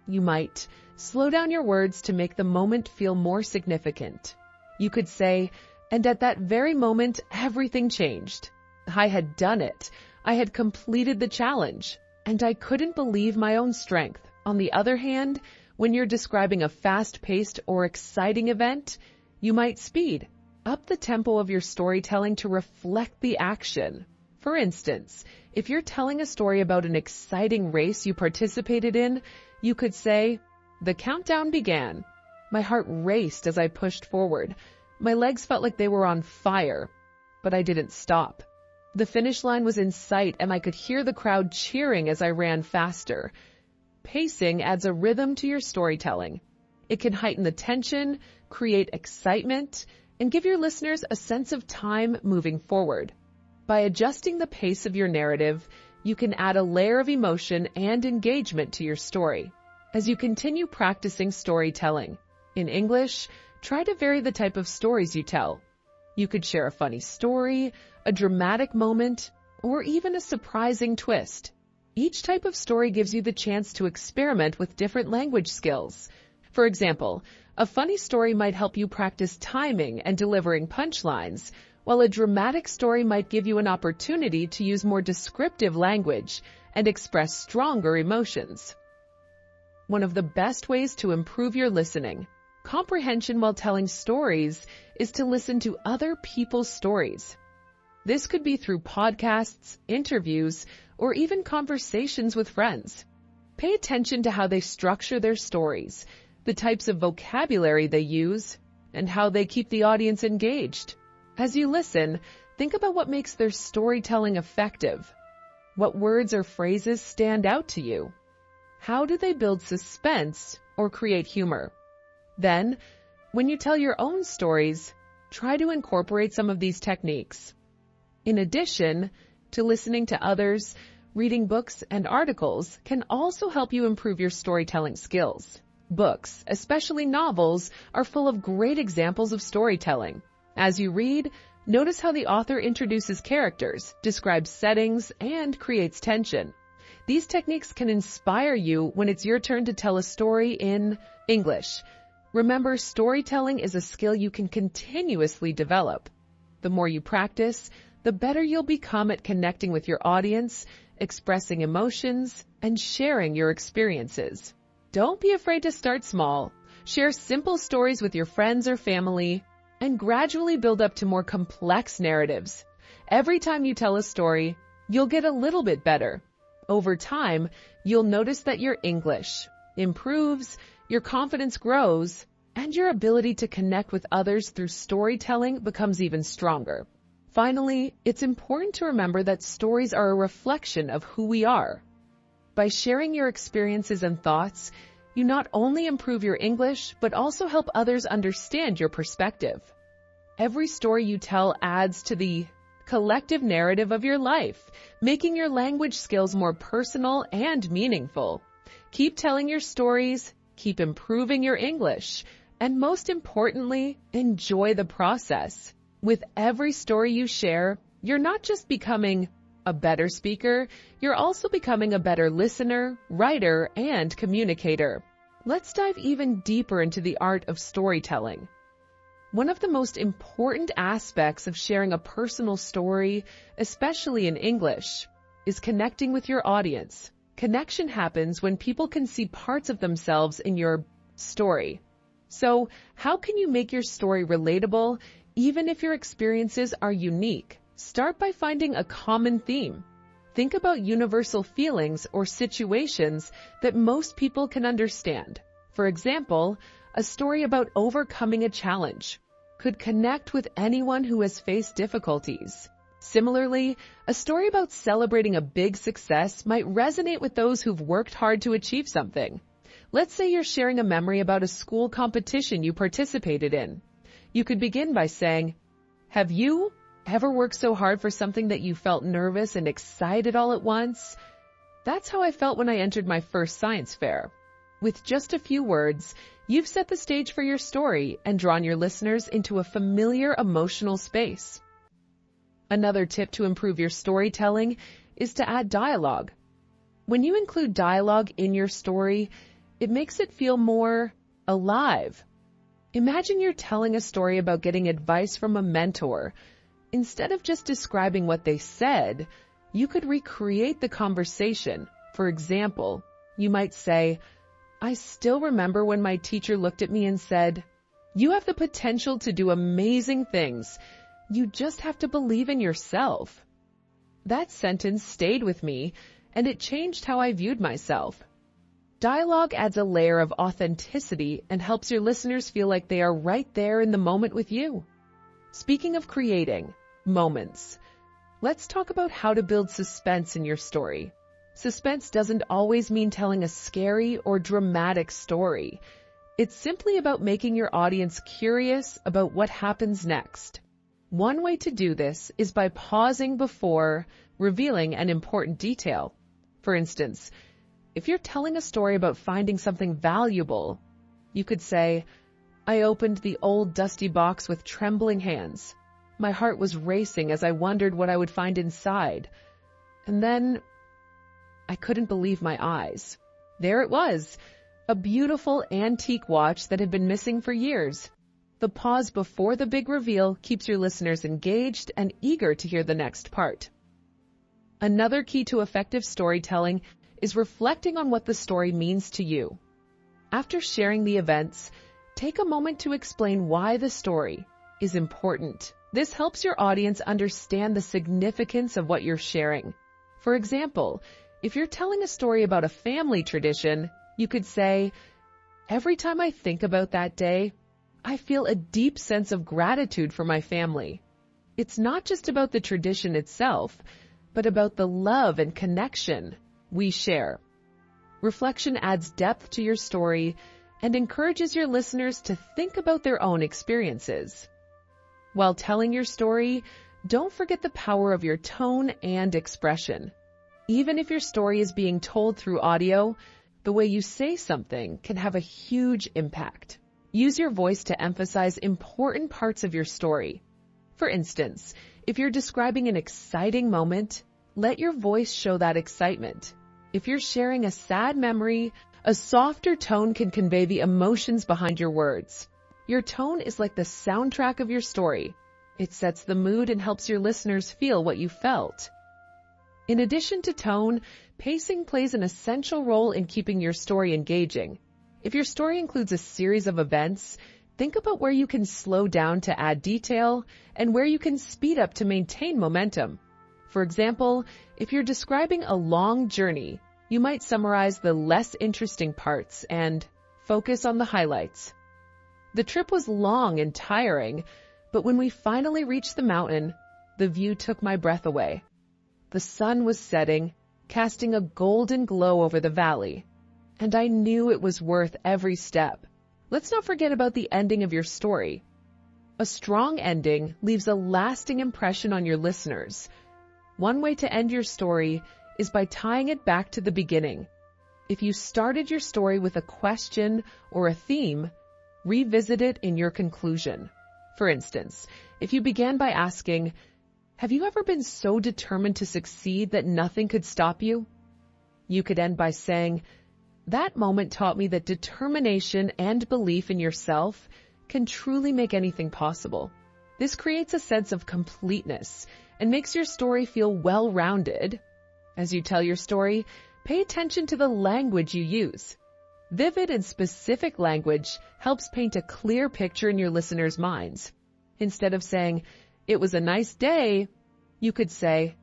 you might slow down your words to make the moment feel more significant. You could say, "And at that very moment, everything changed. I had done it. I had completed the challenge, and I couldn't believe my own strength." On the other hand, when you're describing a fast-paced or exciting event, you might speed up the tempo of your storytelling to reflect the action. For instance, if you're telling a story about an exciting race you participated in, you could say, "The countdown began. My heart raced as I pushed forward. My legs felt like they were on fire, but I didn't stop. The finish line was in sight, and I could hear the crowd cheering as I ran faster." Pacing adds a rhythm to your storytelling. It can heighten the tension, create excitement, and give your listeners a sense of time moving forward. By adjusting the pace of your narrative, you can add a layer of emotion and engagement to your story. As you continue practicing storytelling in English, try to vary the type of stories you tell. You could share a funny story, a dramatic moment, or even a surprising twist. Each type of story gives you the chance to experiment with different language skills. For example, a funny story might help you practice timing and delivering punchlines, while a dramatic story might give you an opportunity to use more descriptive language and express stronger emotions. One of the best ways to improve your listening comprehension while telling stories is to listen to other people's stories. This could be through podcasts, interviews, or even conversations with friends. Pay attention to how they structure their stories, the types of vocabulary they use, and how they keep the audience engaged. As you listen, think about what makes their storytelling effective. What words or phrases stand out to you? How do they build suspense or create humor? Then, when you tell your own stories, try to incorporate some of these techniques. In addition to listening to others, reading books and articles can also help you improve your storytelling skills. Books, especially novels, are full of great examples of storytelling. As you read, notice how the author introduces characters, describes settings, and creates tension. These techniques can inspire you when it's your turn to tell a story in English. Remember, storytelling is a skill you can continuously develop. The more you practice, the better you'll become at connecting with your audience, expressing emotions, and sharing your experiences. Don't be afraid to start small. Share simple stories with your friends or family, and gradually build up to more complex narratives. Every time you tell a story, you'll get a little bit better. Over time, you'll notice that your English improves, your confidence grows, and your ability to connect with others through storytelling becomes even stronger. Finally, it's important to remember that stories are a reflection of who we are. By sharing your experiences and thoughts, you not only improve your English, but also help others understand your perspective. Every story you tell adds to the collective narrative of your life, making your language skills more personal and meaningful. Keep telling your stories, keep improving your English, and most importantly, enjoy the process. With every story you share, you're not just becoming a better speaker, you're also becoming a better listener, writer, and communicator. Let's dive even deeper into the art of storytelling. One of the most important aspects of sharing a personal story, especially in English, is connecting with your audience. Connection happens when people can see parts of themselves in your story. So, how can you make your story relatable, even if your experiences are unique? Start by finding a common theme. Think about universal feelings or situations that most people can understand. For example, a story about overcoming a challenge could connect with anyone who has faced difficulties. Similarly, a story about celebrating a big success might resonate with those who've worked hard to achieve something. Let's say you're sharing a memory about a school competition you participated in. You could begin by saying, "Have you ever worked so hard for something that you felt nervous and excited all at once? That's how I felt when I entered my first science fair." With just a few words, you've set the stage for your story and drawn your listeners into a familiar emotional space. Another tip to improve your storytelling is to add dialogue. When you include dialogue in your story, it makes it feel more alive. Imagine you're telling a story about getting advice from a mentor. Instead of just describing what they said, you could recreate the conversation. For example, you might say, "I still remember when my teacher looked at me and said, 'You have the potential to do amazing things. You just have to believe in yourself.' That sentence stayed with me, and it changed how I viewed myself." Dialogue adds a layer of authenticity and helps your listeners feel like they are right there in the moment with you. Speaking of creating moments, let's talk about how to build suspense in your story. Suspense doesn't always mean telling a scary or dramatic story. It's simply about making your audience curious about what happens next. One way to do this is by pausing before revealing an important detail. For instance, if you're telling a story about finding something valuable, you could say, "I opened the old dusty box with trembling hands. My heart was racing as I wondered what I would find inside. And then I couldn't believe my eyes. There it was, a beautiful antique watch that had been missing for years." The pause before the big reveal keeps your listeners engaged and eager to hear the next part. Another key to effective storytelling is reflecting on what the story means to you. After sharing the events, take a moment to explain why the story is important. This helps your audience understand the significance of what you're sharing. For example, if you're telling a story about a family tradition, you could say, "Every time I think about that day, I feel a deep sense of gratitude for my family." It's not just about the tradition itself, but about the love and connection we share. Reflection adds depth to your story and encourages your listeners to think about their own experiences. While telling your story, don't forget the power of your tone and expression. Even if your story is being told through audio, the way you say something can have a huge impact. Use your voice to emphasize important parts of your story. For instance, if you're describing an exciting moment, let your voice show that excitement. If you're sharing a sad memory, a softer tone can convey the emotions behind your words. Your tone is like the soundtrack of your story. It sets the mood and helps your listeners feel what you felt. In addition to tone, pacing plays an essential role in keeping your story engaging. If your story includes a series of events, think about where you can slow down to add detail and where you can speed up to maintain momentum. For example, if you're describing a long journey, you might summarize the less interesting parts and focus on the highlights. The trip was long and tiring, but when we finally reached the mountain, the view took my breath away. The sun was setting, casting a golden glow over the valley, and I knew it was worth every step. Let's not forget about the ending of your story. A strong ending leaves a lasting impression on your listeners. One way to end your story is by tying it back to the beginning. If you started your story with a question or a theme, revisit it in your conclusion. For instance, if you began by asking, "Have you ever been so determined to succeed that nothing could stop you?" You could end by saying, "That moment taught me that determination and belief in yourself can truly make anything possible." This creates a sense of completeness and makes your story feel well-rounded. As you tell your story, pay attention to the language you use. Vivid and specific language helps paint a clear picture in your listeners' minds. Instead of saying, "It was a nice day," you could say,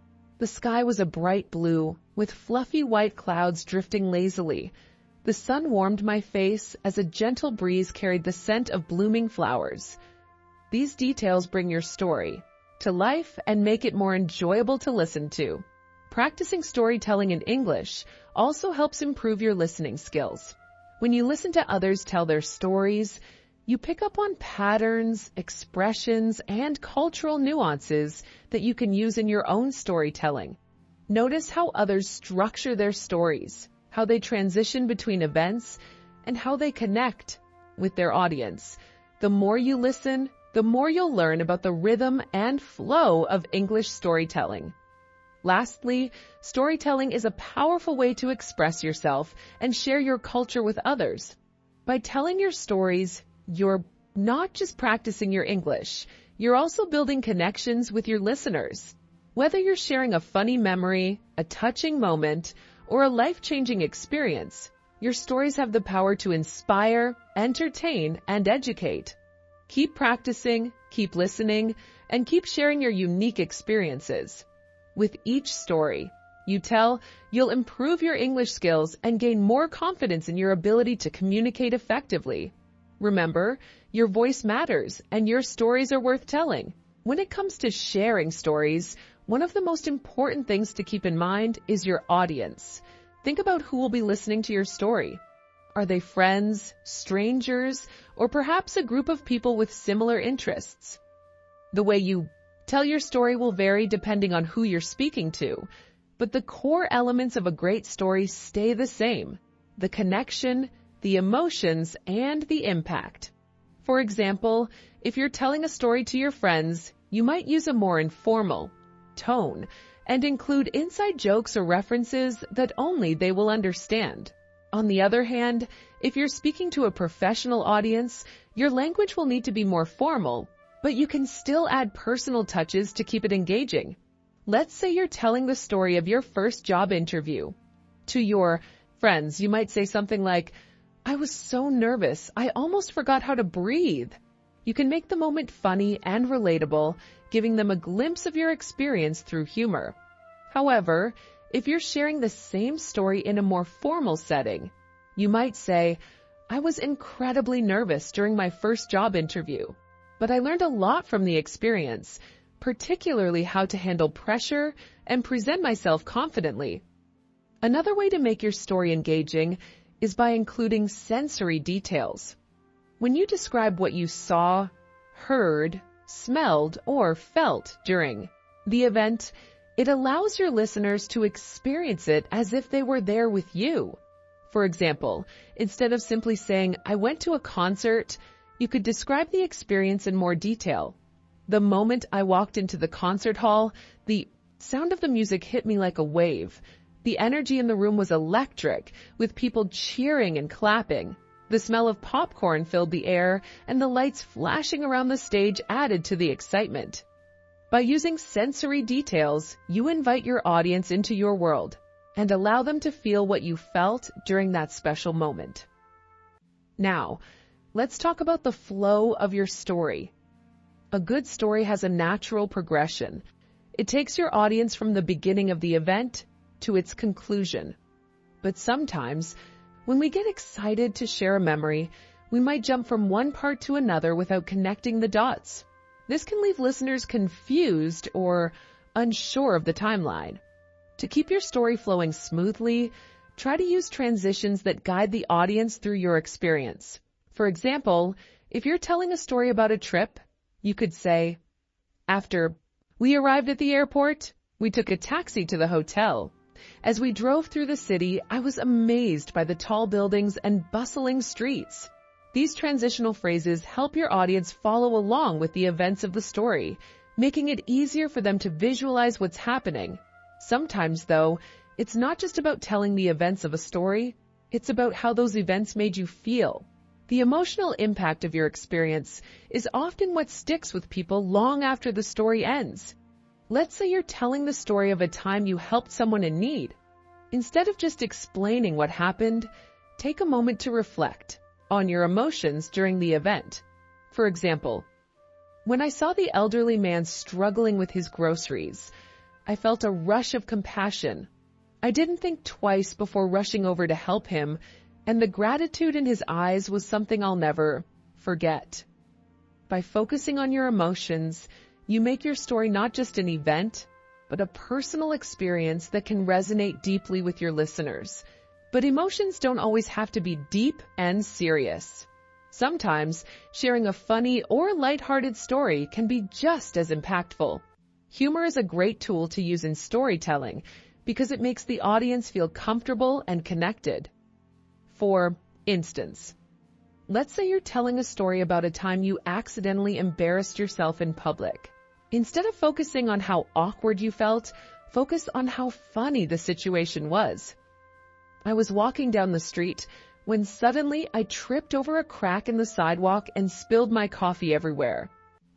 The sky was a bright blue, with fluffy white clouds drifting lazily. The sun warmed my face as a gentle breeze carried the scent of blooming flowers. These details bring your story to life and make it more enjoyable to listen to. Practicing storytelling in English also helps improve your listening skills. When you listen to others tell their stories, you pick up on patterns, expressions, and cultural nuances that you can use in your own storytelling. Notice how others structure their stories, how they transition between events, and how they connect with their audience. The more you listen, the more you'll learn about the rhythm and flow of English storytelling. Lastly, storytelling is a powerful way to express yourself and share your culture with others. By telling your stories, you're not just practicing your English, you're also building connections with your listeners. Whether you're sharing a funny memory, a touching moment, or a life-changing experience, your stories have the power to inspire, entertain, and educate. Keep practicing, keep listening, and keep sharing your unique experiences. With each story you tell, you'll improve your English skills and gain more confidence in your ability to communicate effectively. Remember, your voice matters, and your stories are worth telling. When it comes to sharing stories, one of the most important things to keep in mind is your audience. Think about who will be listening to your story. Are they friends, strangers, or perhaps a group of people with similar interests? The way you tell your story will vary depending on who you're speaking to, but the core elements of a great story stay the same: the connection, the emotions, and the impact. For example, if you're telling a story to your friends, you might use a more informal tone and include inside jokes or references that only they will understand. On the other hand, if you're speaking to a professional audience, your language will need to be more formal, but you can still add personal touches to keep it engaging. Let's say you're telling the story of your first job interview. To your friends, you might say something like, "I was so nervous, I almost forgot how to breathe." You can make the moment funny and relatable, giving them a glimpse of your experience through humor. However, if you're sharing the same story in a more formal setting, you might say, "I was incredibly nervous during my first job interview, but I learned a lot from the experience, particularly how to handle pressure and present myself confidently." Another way to make your story engaging is by including sensory details. When you describe what you saw, heard, smelled, or felt during the event, it allows your listeners to experience it as if they were there with you. For example, instead of simply saying, "I went to a concert," you could describe the experience in more detail. "The moment I walked into the concert hall, the sound of the music hit me like a wave. The energy in the room was electric, with people cheering and clapping. The smell of popcorn filled the air, and the lights flashing around the stage added to the excitement." By using sensory details, you invite your audience into your world and allow them to feel what you felt during that special moment. Now, let's talk about the flow of your story. A good story has a natural progression. It takes your audience from the beginning of the event to its conclusion. But sometimes, when we get excited to share a memory, we might jump from one part to another without connecting the dots. This can leave listeners confused or unsure of the timeline. To keep your story flowing smoothly, try to use transitions that guide the audience through your experience. For example, if you're telling a story about a trip, you could say, "After we arrived at the airport, we took a taxi to the hotel. As we drove through the city, I was amazed by the tall buildings and bustling streets." These transitional phrases help your audience follow along with the events of the story, making it easier for them to visualize what's happening. Sometimes, though, it's not just about telling the events of a story, it's about how those events made you feel. The emotional impact of your experience is often what sticks with people long after the story ends. Let's say you're telling the story of a time you helped someone in need. Instead of just explaining what happened, take a moment to reflect on your emotions during the event. For example, "When I saw the elderly man struggling with his groceries, I felt a rush of compassion. I didn't think twice before rushing over to help him, and the gratitude in his eyes was something I'll never forget. By focusing on your emotions, you make your story not just an event, but a personal experience that can resonate deeply with your listeners. But emotions don't always have to be deep and serious. Sometimes, sharing a funny or lighthearted story can be just as impactful. Humor is a great tool to use in storytelling because it makes the audience feel comfortable and connected. For instance, let's say you're telling a story about a time you accidentally embarrassed yourself in public. Instead of focusing on how awkward you felt, focus on how funny the situation was. I was walking down the street when suddenly I tripped over a crack in the sidewalk and spilled my coffee everywhere.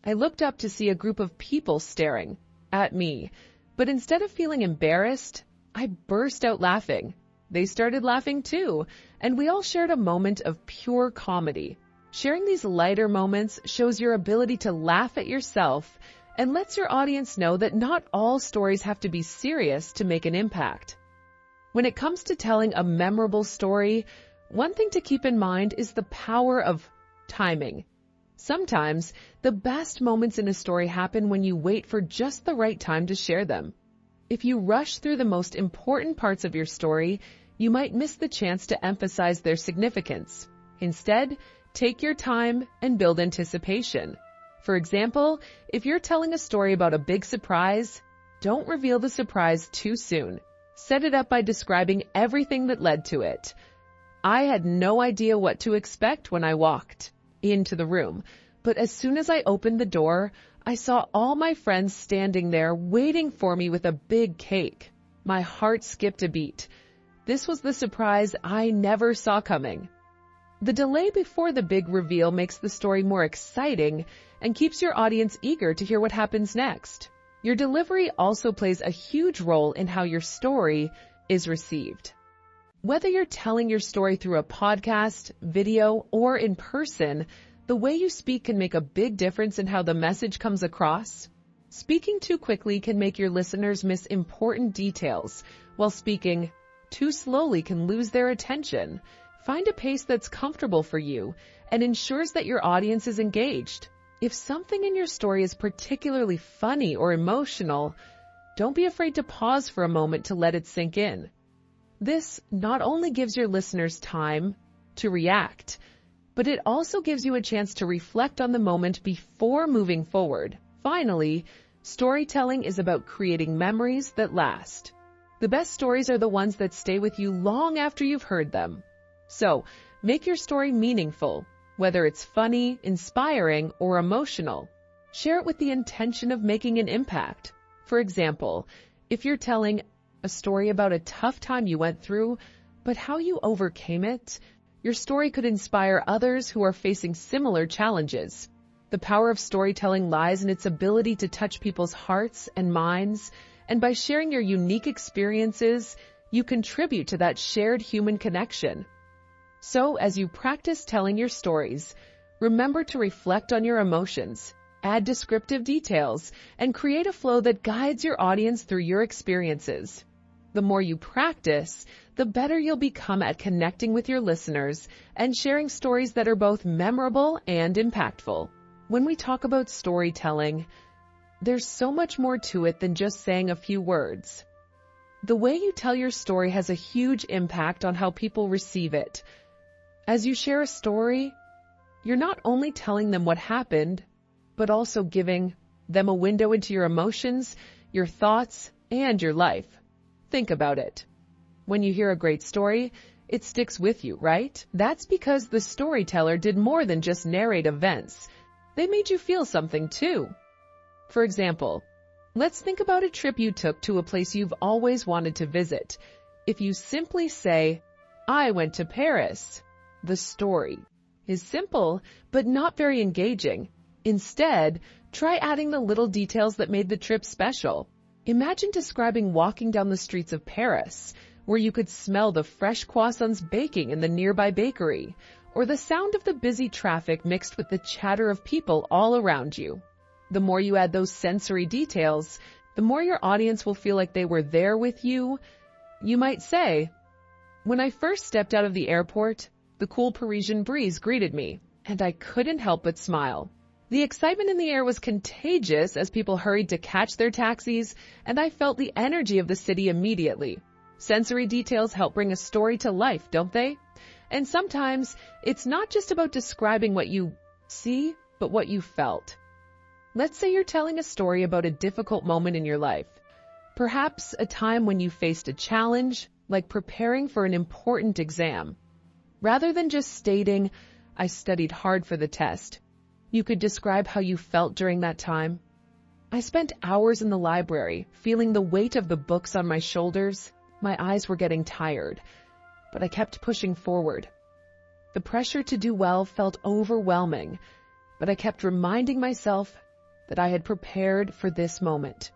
I looked up to see a group of people staring at me, but instead of feeling embarrassed, I burst out laughing. They started laughing too, and we all shared a moment of pure comedy. Sharing these lighter moments shows your ability to laugh at yourself and lets your audience know that not all stories have to be serious to make an impact. When it comes to telling a memorable story, one thing to keep in mind is the power of timing. Sometimes, the best moments in a story happen when you wait for just the right time to share them. If you rush through the most important parts of your story, you might miss the chance to emphasize their significance. Instead, take your time and build anticipation. For example, if you're telling a story about a big surprise, don't reveal the surprise too soon. Set it up by describing everything that led to it. I had no idea what to expect when I walked into the room, but as soon as I opened the door, I saw all my friends standing there waiting for me with a big cake. My heart skipped a beat. This was the surprise I never saw coming. The delay before the big reveal makes the story more exciting and keeps your audience eager to hear what happens next. Your delivery also plays a huge role in how your story is received. Whether you're telling your story through a podcast, video, or in person, the way you speak can make a big difference in how the message comes across. Speaking too quickly can make your listeners miss important details, while speaking too slowly can lose their attention. Find a pace that's comfortable for you and ensures that your audience is engaged. If something in your story is particularly funny or emotional, don't be afraid to pause for a moment to let it sink in. This not only gives your listeners time to react, but it also gives you a chance to reflect on the moment before moving forward. Finally, storytelling is about creating memories that last. The best stories are the ones that stay with you long after you've heard them. So, make your story meaningful, whether it's funny, inspiring, or emotional. Share it with the intention of making an impact. For example, if you're telling a story about a tough time you went through, but how you overcame it, your story could inspire others who are facing similar challenges. The power of storytelling lies in its ability to touch people's hearts and minds, and by sharing your unique experiences, you contribute to that shared human connection. So, as you practice telling your stories, remember to reflect on your emotions, add descriptive details, and create a flow that guides your audience through your experiences. The more you practice, the better you'll become at connecting with your listeners and sharing stories that are both memorable and impactful. When we talk about storytelling, there's so much more to it than just saying a few words. The way you tell your story has a huge impact on how people receive it. As you share a story, you're not only telling them what happened, but also giving them a window into your emotions, your thoughts, and your life. Think about it. When you hear a great story, it sticks with you, right? That's because the storyteller did more than just narrate events. They made you feel something too. For example, let's think about a trip you took to a place you've always wanted to visit. If you simply say, "I went to Paris," the story is simple, but not very engaging. Instead, try adding the little details that made the trip special. Imagine describing walking down the streets of Paris, where you could smell the fresh croissants baking in the nearby bakery, or the sound of the busy traffic mixed with the chatter of people all around you. The more you add those sensory details, the more your audience will feel like they were there with you. You might say, "When I first stepped out of the airport, the cool Parisian breeze greeted me, and I couldn't help but smile. The excitement in the air was contagious as people hurried to catch their taxis, and I felt the energy of the city immediately." Sensory details help bring a story to life, don't they? And sometimes it's not just about describing what you see, but what you felt. Let's say you're telling a story about a difficult moment in your life. Perhaps a time when you faced a challenge, like preparing for an important exam. Rather than just stating, "I studied hard for the test," you could describe how you felt during that time. "I spent hours in the library, feeling the weight of the books on my shoulders. My eyes were getting tired, but I kept pushing forward. The pressure to do well felt overwhelming, but I kept reminding myself that I had prepared for this moment."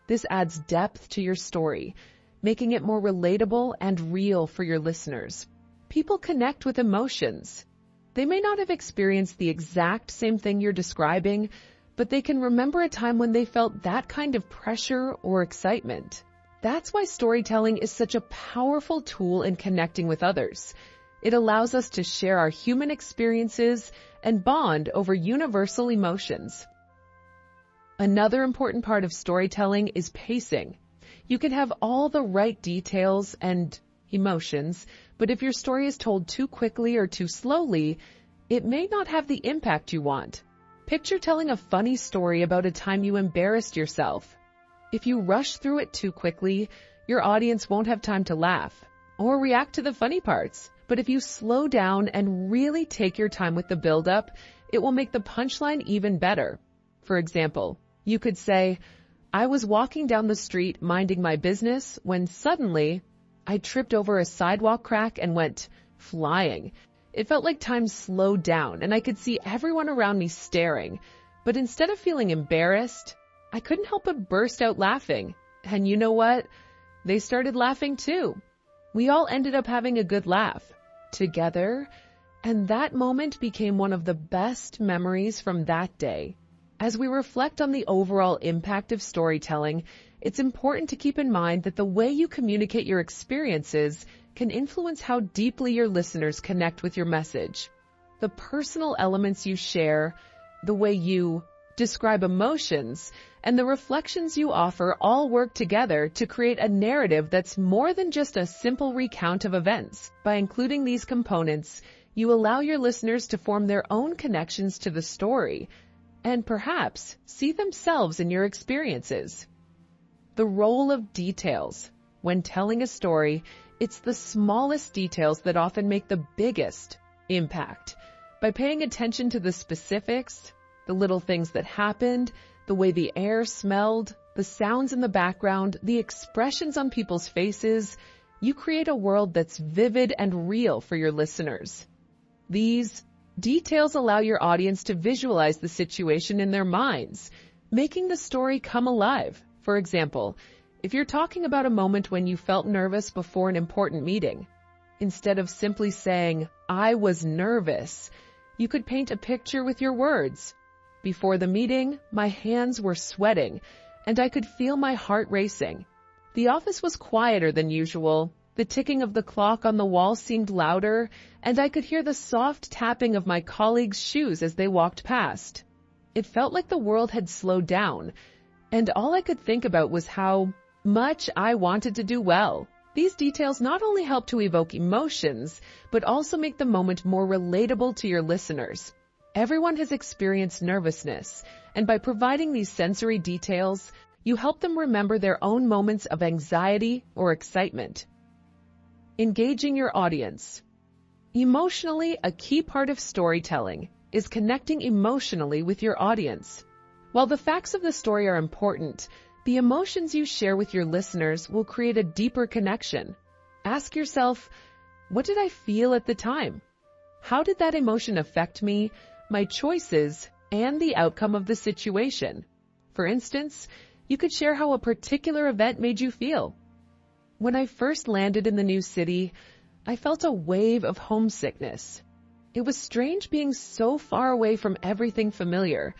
This adds depth to your story, making it more relatable and real for your listeners. People connect with emotions. They may not have experienced the exact same thing you're describing, but they can remember a time when they felt that kind of pressure or excitement. That's why storytelling is such a powerful tool in connecting with others. It allows us to share our human experiences and bond over universal emotions. Another important part of storytelling is pacing. You can have all the right details and emotions, but if your story is told too quickly or too slowly, it may not have the impact you want. Picture telling a funny story about a time you embarrassed yourself. If you rush through it too quickly, your audience won't have time to laugh or react to the funny parts. But if you slow down and really take your time with the build-up, it will make the punchline even better. For example, you could say, "I was walking down the street minding my business when suddenly I tripped over a sidewalk crack and went flying. It felt like time slowed down and I could see everyone around me staring. But instead of feeling embarrassed, I couldn't help but burst out laughing. And you know what? They started laughing too. We all ended up having a good laugh together, and that moment became one of the best memories from that day." As we reflect on the overall impact of storytelling, it's important to keep in mind that the way you communicate your experiences can influence how deeply your listeners connect with your message. The personal elements you share, the way you describe emotions, and the reflections you offer all work together to create a narrative that's more than just a simple recount of events. By including these components, you allow your listeners to form their own connections to the story and perhaps see themselves in your experiences. The role of details. When telling a story, it's the smallest details that often make the biggest impact. By paying attention to the specifics, the little things that happened, the way the air smelled, the sounds in the background, the expressions on people's faces, you create a world that's vivid and real for your listeners. These details allow your audience to visualize the situation in their minds, making the story come alive. For example, if you're talking about a moment when you felt nervous before an important meeting, instead of simply saying, "I was nervous," you could paint a picture with your words. "Before the meeting, my hands were sweating, and I could feel my heart racing. The office was quieter than usual. The ticking of the clock on the wall seemed louder, and I could hear the soft tapping of my colleagues' shoes as they walked past. It felt like the world had slowed down, and all I could think about was how much I wanted to do well." These details not only help to evoke emotions, but also make the moment more relatable to your listeners. Everyone has experienced nervousness, and by providing these sensory details, you help them remember their own moments of anxiety or excitement. Engaging your audience. Emotionally, a key part of storytelling is connecting emotionally with your audience. While the facts of the story are important, the emotions you share with your listeners will create a deeper connection. Ask yourself, what did I feel at the time? How did that emotion affect me, my choices, and the outcome of the situation? For instance, you could share how a particular event made you feel. When I first landed in the new city, I felt a wave of homesickness. It was strange being so far away from everything familiar.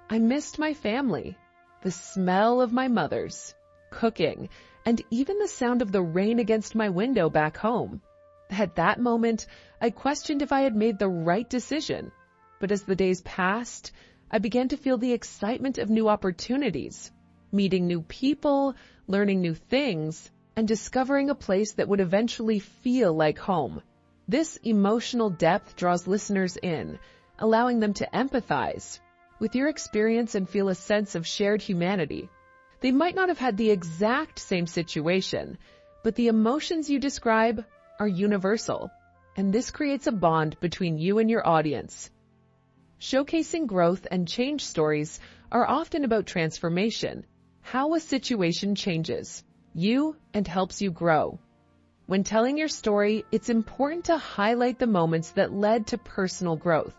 I missed my family. the smell of my mother's cooking, and even the sound of the rain against my window back home. At that moment, I questioned if I had made the right decision. But as the days passed, I began to feel the excitement of new opportunities, meeting new people, learning new things, and discovering a place that would eventually feel like home. This emotional depth draws listeners in, allowing them to empathize with your experience and feel a sense of shared humanity. They might not have had the exact same situation, but the emotions you describe are universal, and this creates a bond between you and your audience. Showcasing growth and change stories are often about transformation, how a situation changes you and helps you grow. When telling your story, it's important to highlight the moments that led to personal growth.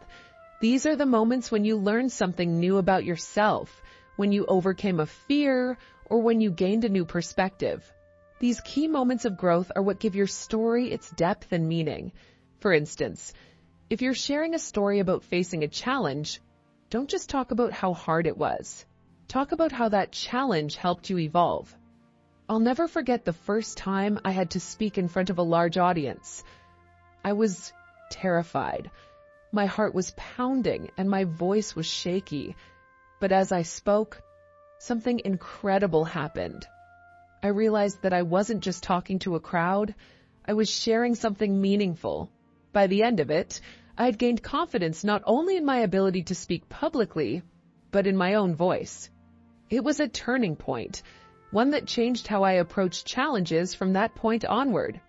These are the moments when you learned something new about yourself, when you overcame a fear, or when you gained a new perspective. These key moments of growth are what give your story its depth and meaning. For instance, if you're sharing a story about facing a challenge, don't just talk about how hard it was. Talk about how that challenge helped you evolve. I'll never forget the first time I had to speak in front of a large audience. I was terrified. My heart was pounding and my voice was shaky. But as I spoke, something incredible happened. I realized that I wasn't just talking to a crowd, I was sharing something meaningful. By the end of it, I had gained confidence not only in my ability to speak publicly, but in my own voice. It was a turning point, one that changed how I approached challenges from that point onward.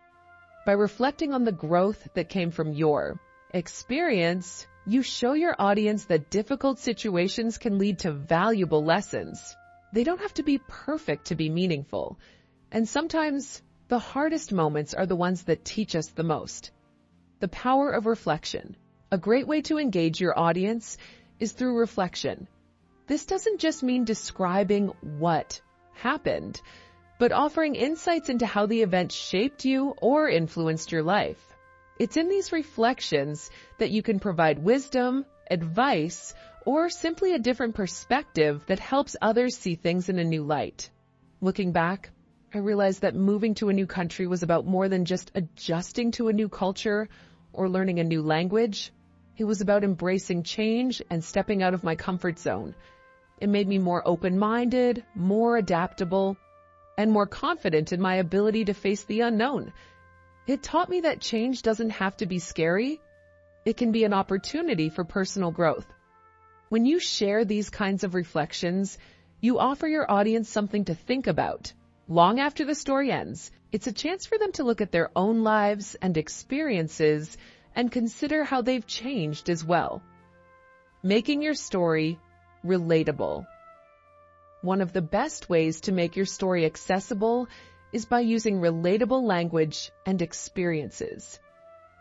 By reflecting on the growth that came from your experience, you show your audience that difficult situations can lead to valuable lessons. They don't have to be perfect to be meaningful, and sometimes the hardest moments are the ones that teach us the most. The power of reflection. A great way to engage your audience is through reflection. This doesn't just mean describing what happened, but offering insights into how the event shaped you or influenced your life. It's in these reflections that you can provide wisdom, advice, or simply a different perspective that helps others see things in a new light. Looking back, I realized that moving to a new country was about more than just adjusting to a new culture or learning a new language. It was about embracing change and stepping out of my comfort zone. It made me more open-minded, more adaptable, and more confident in my ability to face the unknown. It taught me that change doesn't have to be scary. It can be an opportunity for personal growth. When you share these kinds of reflections, you offer your audience something to think about. Long after the story ends, it's a chance for them to look at their own lives and experiences and consider how they've changed as well. Making your story relatable. One of the best ways to make your story accessible is by using relatable language and experiences.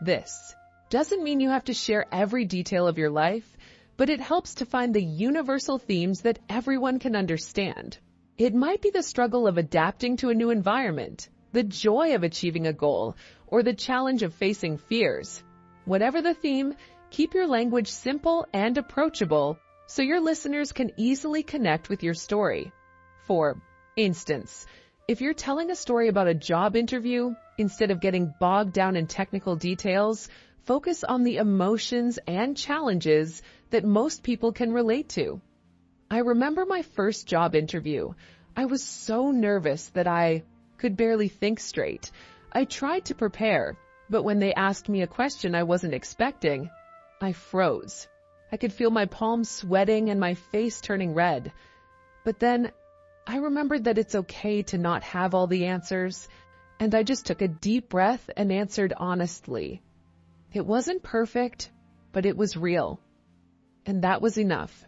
This doesn't mean you have to share every detail of your life, but it helps to find the universal themes that everyone can understand. It might be the struggle of adapting to a new environment, the joy of achieving a goal, or the challenge of facing fears. Whatever the theme, keep your language simple and approachable so your listeners can easily connect with your story. For instance, if you're telling a story about a job interview, instead of getting bogged down in technical details, focus on the emotions and challenges that most people can relate to. I remember my first job interview. I was so nervous that I could barely think straight. I tried to prepare, but when they asked me a question I wasn't expecting, I froze. I could feel my palms sweating and my face turning red. But then I remembered that it's okay to not have all the answers, and I just took a deep breath and answered honestly. It wasn't perfect, but it was real. And that was enough.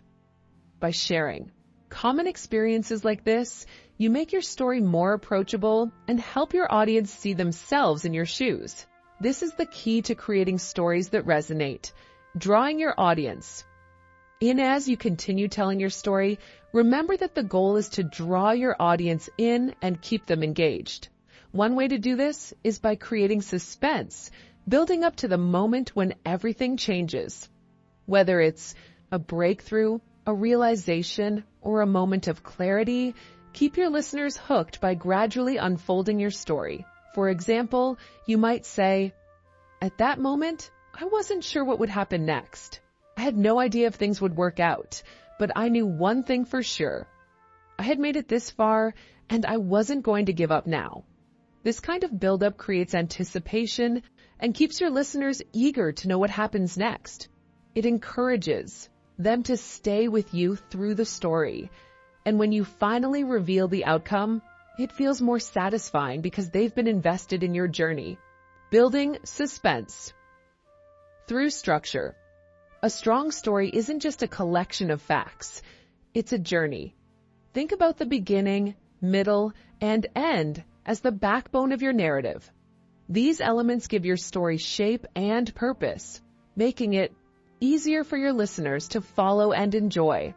By sharing common experiences like this, you make your story more approachable and help your audience see themselves in your shoes. This is the key to creating stories that resonate, drawing your audience in. As you continue telling your story, remember that the goal is to draw your audience in and keep them engaged. One way to do this is by creating suspense, building up to the moment when everything changes. Whether it's a breakthrough, a realization, or a moment of clarity, keep your listeners hooked by gradually unfolding your story. For example, you might say, "At that moment, I wasn't sure what would happen next. I had no idea if things would work out, but I knew one thing for sure. I had made it this far, and I wasn't going to give up now." This kind of buildup creates anticipation and keeps your listeners eager to know what happens next. It encourages them to stay with you through the story. And when you finally reveal the outcome, it feels more satisfying because they've been invested in your journey. Building suspense. Through structure. A strong story isn't just a collection of facts. It's a journey. Think about the beginning, middle, and end as the backbone of your narrative. These elements give your story shape and purpose, making it easier for your listeners to follow and enjoy.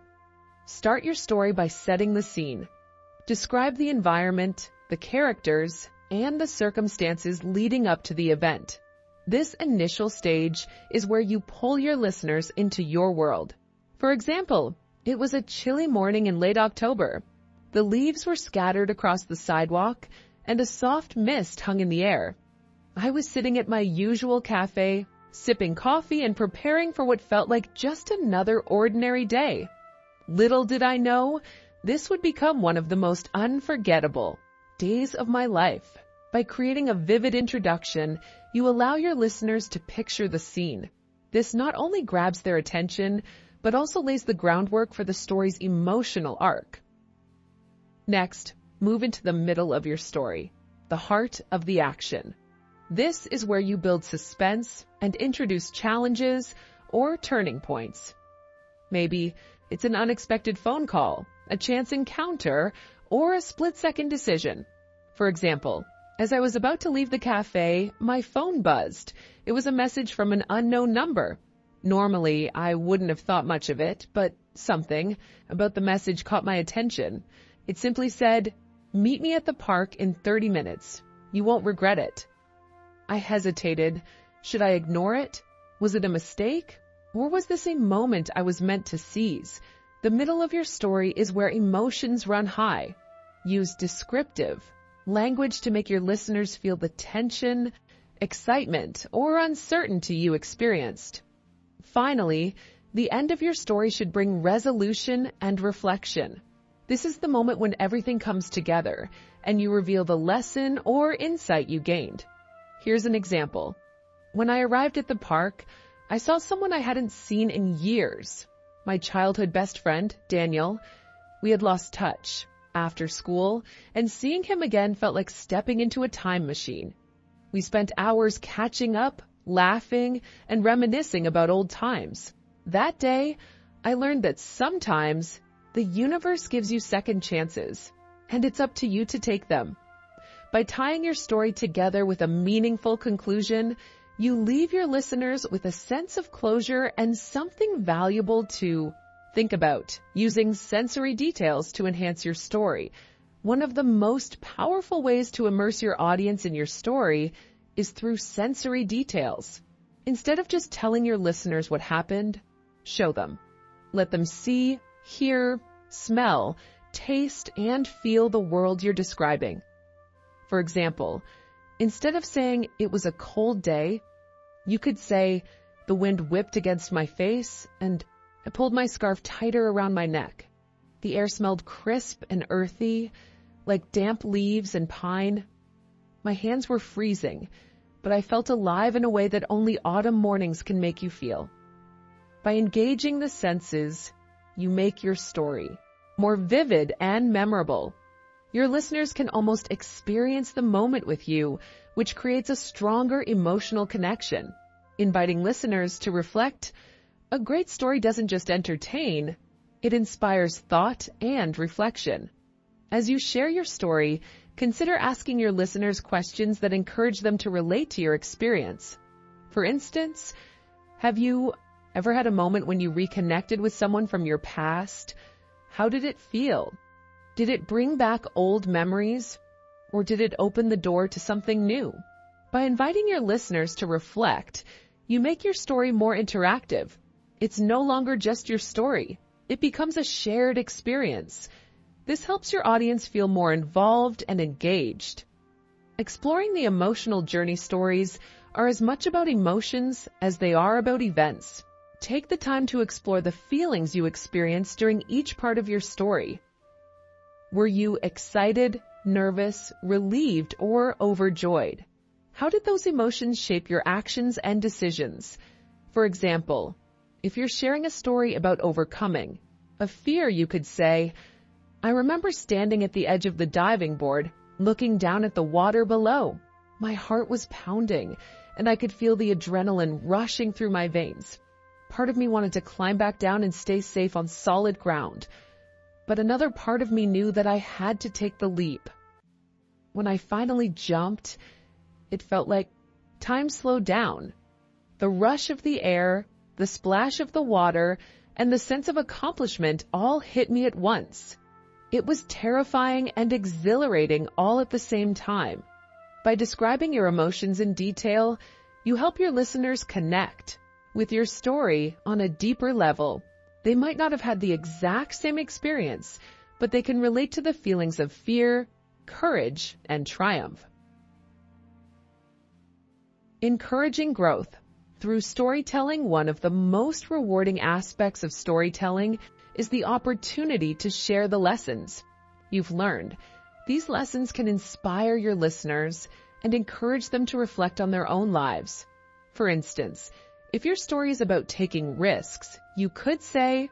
Start your story by setting the scene. Describe the environment, the characters, and the circumstances leading up to the event. This initial stage is where you pull your listeners into your world. For example, it was a chilly morning in late October. The leaves were scattered across the sidewalk, and a soft mist hung in the air. I was sitting at my usual cafe, sipping coffee and preparing for what felt like just another ordinary day. Little did I know, this would become one of the most unforgettable days of my life. By creating a vivid introduction, you allow your listeners to picture the scene. This not only grabs their attention, but also lays the groundwork for the story's emotional arc. Next, move into the middle of your story, the heart of the action. This is where you build suspense and introduce challenges or turning points. Maybe it's an unexpected phone call, a chance encounter, or a split-second decision. For example, as I was about to leave the cafe, my phone buzzed. It was a message from an unknown number. Normally, I wouldn't have thought much of it, but something about the message caught my attention. It simply said, "Meet me at the park in 30 minutes. You won't regret it." I hesitated. Should I ignore it? Was it a mistake? Or was this a moment I was meant to seize? The middle of your story is where emotions run high. Use descriptive language to make your listeners feel the tension, excitement, or uncertainty you experienced. Finally, the end of your story should bring resolution and reflection. This is the moment when everything comes together and you reveal the lesson or insight you gained. Here's an example. When I arrived at the park, I saw someone I hadn't seen in years. My childhood best friend, Daniel. We had lost touch after school, and seeing him again felt like stepping into a time machine. We spent hours catching up, laughing, and reminiscing about old times. That day, I learned that sometimes the universe gives you second chances, and it's up to you to take them. By tying your story together with a meaningful conclusion, you leave your listeners with a sense of closure and something valuable to think about. Using sensory details to enhance your story. One of the most powerful ways to immerse your audience in your story is through sensory details. Instead of just telling your listeners what happened, show them. Let them see, hear, smell, taste, and feel the world you're describing. For example, instead of saying it was a cold day, you could say the wind whipped against my face and I pulled my scarf tighter around my neck. The air smelled crisp and earthy, like damp leaves and pine. My hands were freezing, but I felt alive in a way that only autumn mornings can make you feel. By engaging the senses, you make your story more vivid and memorable. Your listeners can almost experience the moment with you, which creates a stronger emotional connection. Inviting listeners to reflect, a great story doesn't just entertain, it inspires thought and reflection. As you share your story, consider asking your listeners questions that encourage them to relate to your experience. For instance, have you ever had a moment when you reconnected with someone from your past? How did it feel? Did it bring back old memories? Or did it open the door to something new? By inviting your listeners to reflect, you make your story more interactive. It's no longer just your story. It becomes a shared experience. This helps your audience feel more involved and engaged. Exploring the emotional journey stories are as much about emotions as they are about events. Take the time to explore the feelings you experience during each part of your story. Were you excited, nervous, relieved, or overjoyed? How did those emotions shape your actions and decisions? For example, if you're sharing a story about overcoming a fear, you could say, I remember standing at the edge of the diving board, looking down at the water below. My heart was pounding, and I could feel the adrenaline rushing through my veins. Part of me wanted to climb back down and stay safe on solid ground, but another part of me knew that I had to take the leap. When I finally jumped, it felt like time slowed down. The rush of the air, the splash of the water, and the sense of accomplishment all hit me at once. It was terrifying and exhilarating all at the same time. By describing your emotions in detail, you help your listeners connect with your story on a deeper level. They might not have had the exact same experience, but they can relate to the feelings of fear, courage, and triumph. Encouraging growth. Through storytelling, one of the most rewarding aspects of storytelling is the opportunity to share the lessons you've learned. These lessons can inspire your listeners and encourage them to reflect on their own lives. For instance, if your story is about taking risks, you could say,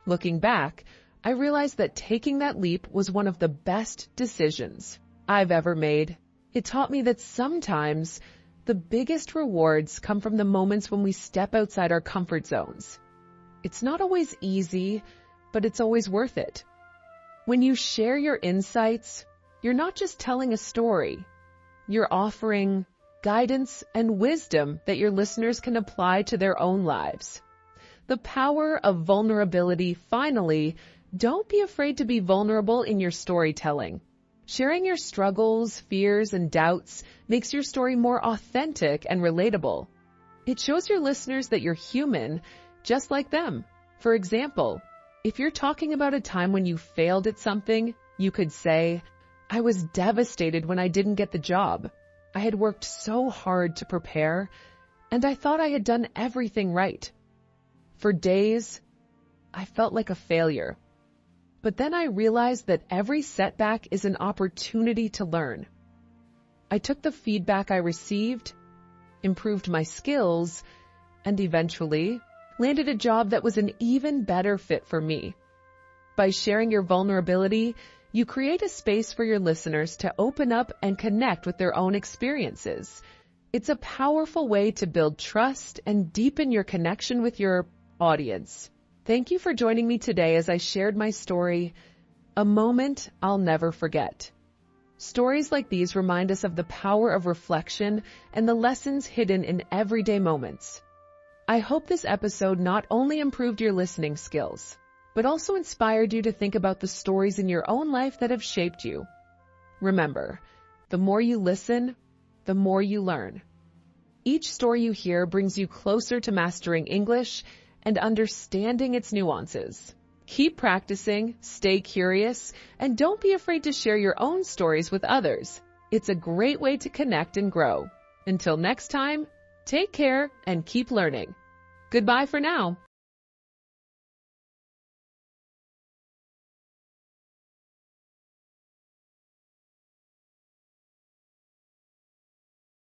looking back, I realized that taking that leap was one of the best decisions I've ever made. It taught me that sometimes the biggest rewards come from the moments when we step outside our comfort zones. It's not always easy, but it's always worth it. When you share your insights, you're not just telling a story. You're offering guidance and wisdom that your listeners can apply to their own lives. The power of vulnerability. Finally, don't be afraid to be vulnerable in your storytelling. Sharing your struggles, fears, and doubts makes your story more authentic and relatable. It shows your listeners that you're human, just like them. For example, if you're talking about a time when you failed at something, you could say, I was devastated when I didn't get the job. I had worked so hard to prepare, and I thought I had done everything right. For days, I felt like a failure. But then I realized that every setback is an opportunity to learn. I took the feedback I received, improved my skills, and eventually landed a job that was an even better fit for me. By sharing your vulnerability, you create a space for your listeners to open up and connect with their own experiences. It's a powerful way to build trust and deepen your connection with your audience. Thank you for joining me today as I shared my story, a moment I'll never forget. Stories like these remind us of the power of reflection and the lessons hidden in everyday moments. I hope this episode not only improved your listening skills, but also inspired you to think about the stories in your own life that have shaped you. Remember, the more you listen, the more you learn. Each story you hear brings you closer to mastering English and understanding its nuances. Keep practicing, stay curious, and don't be afraid to share your own stories with others. It's a great way to connect and grow. Until next time, take care and keep learning. Goodbye for now.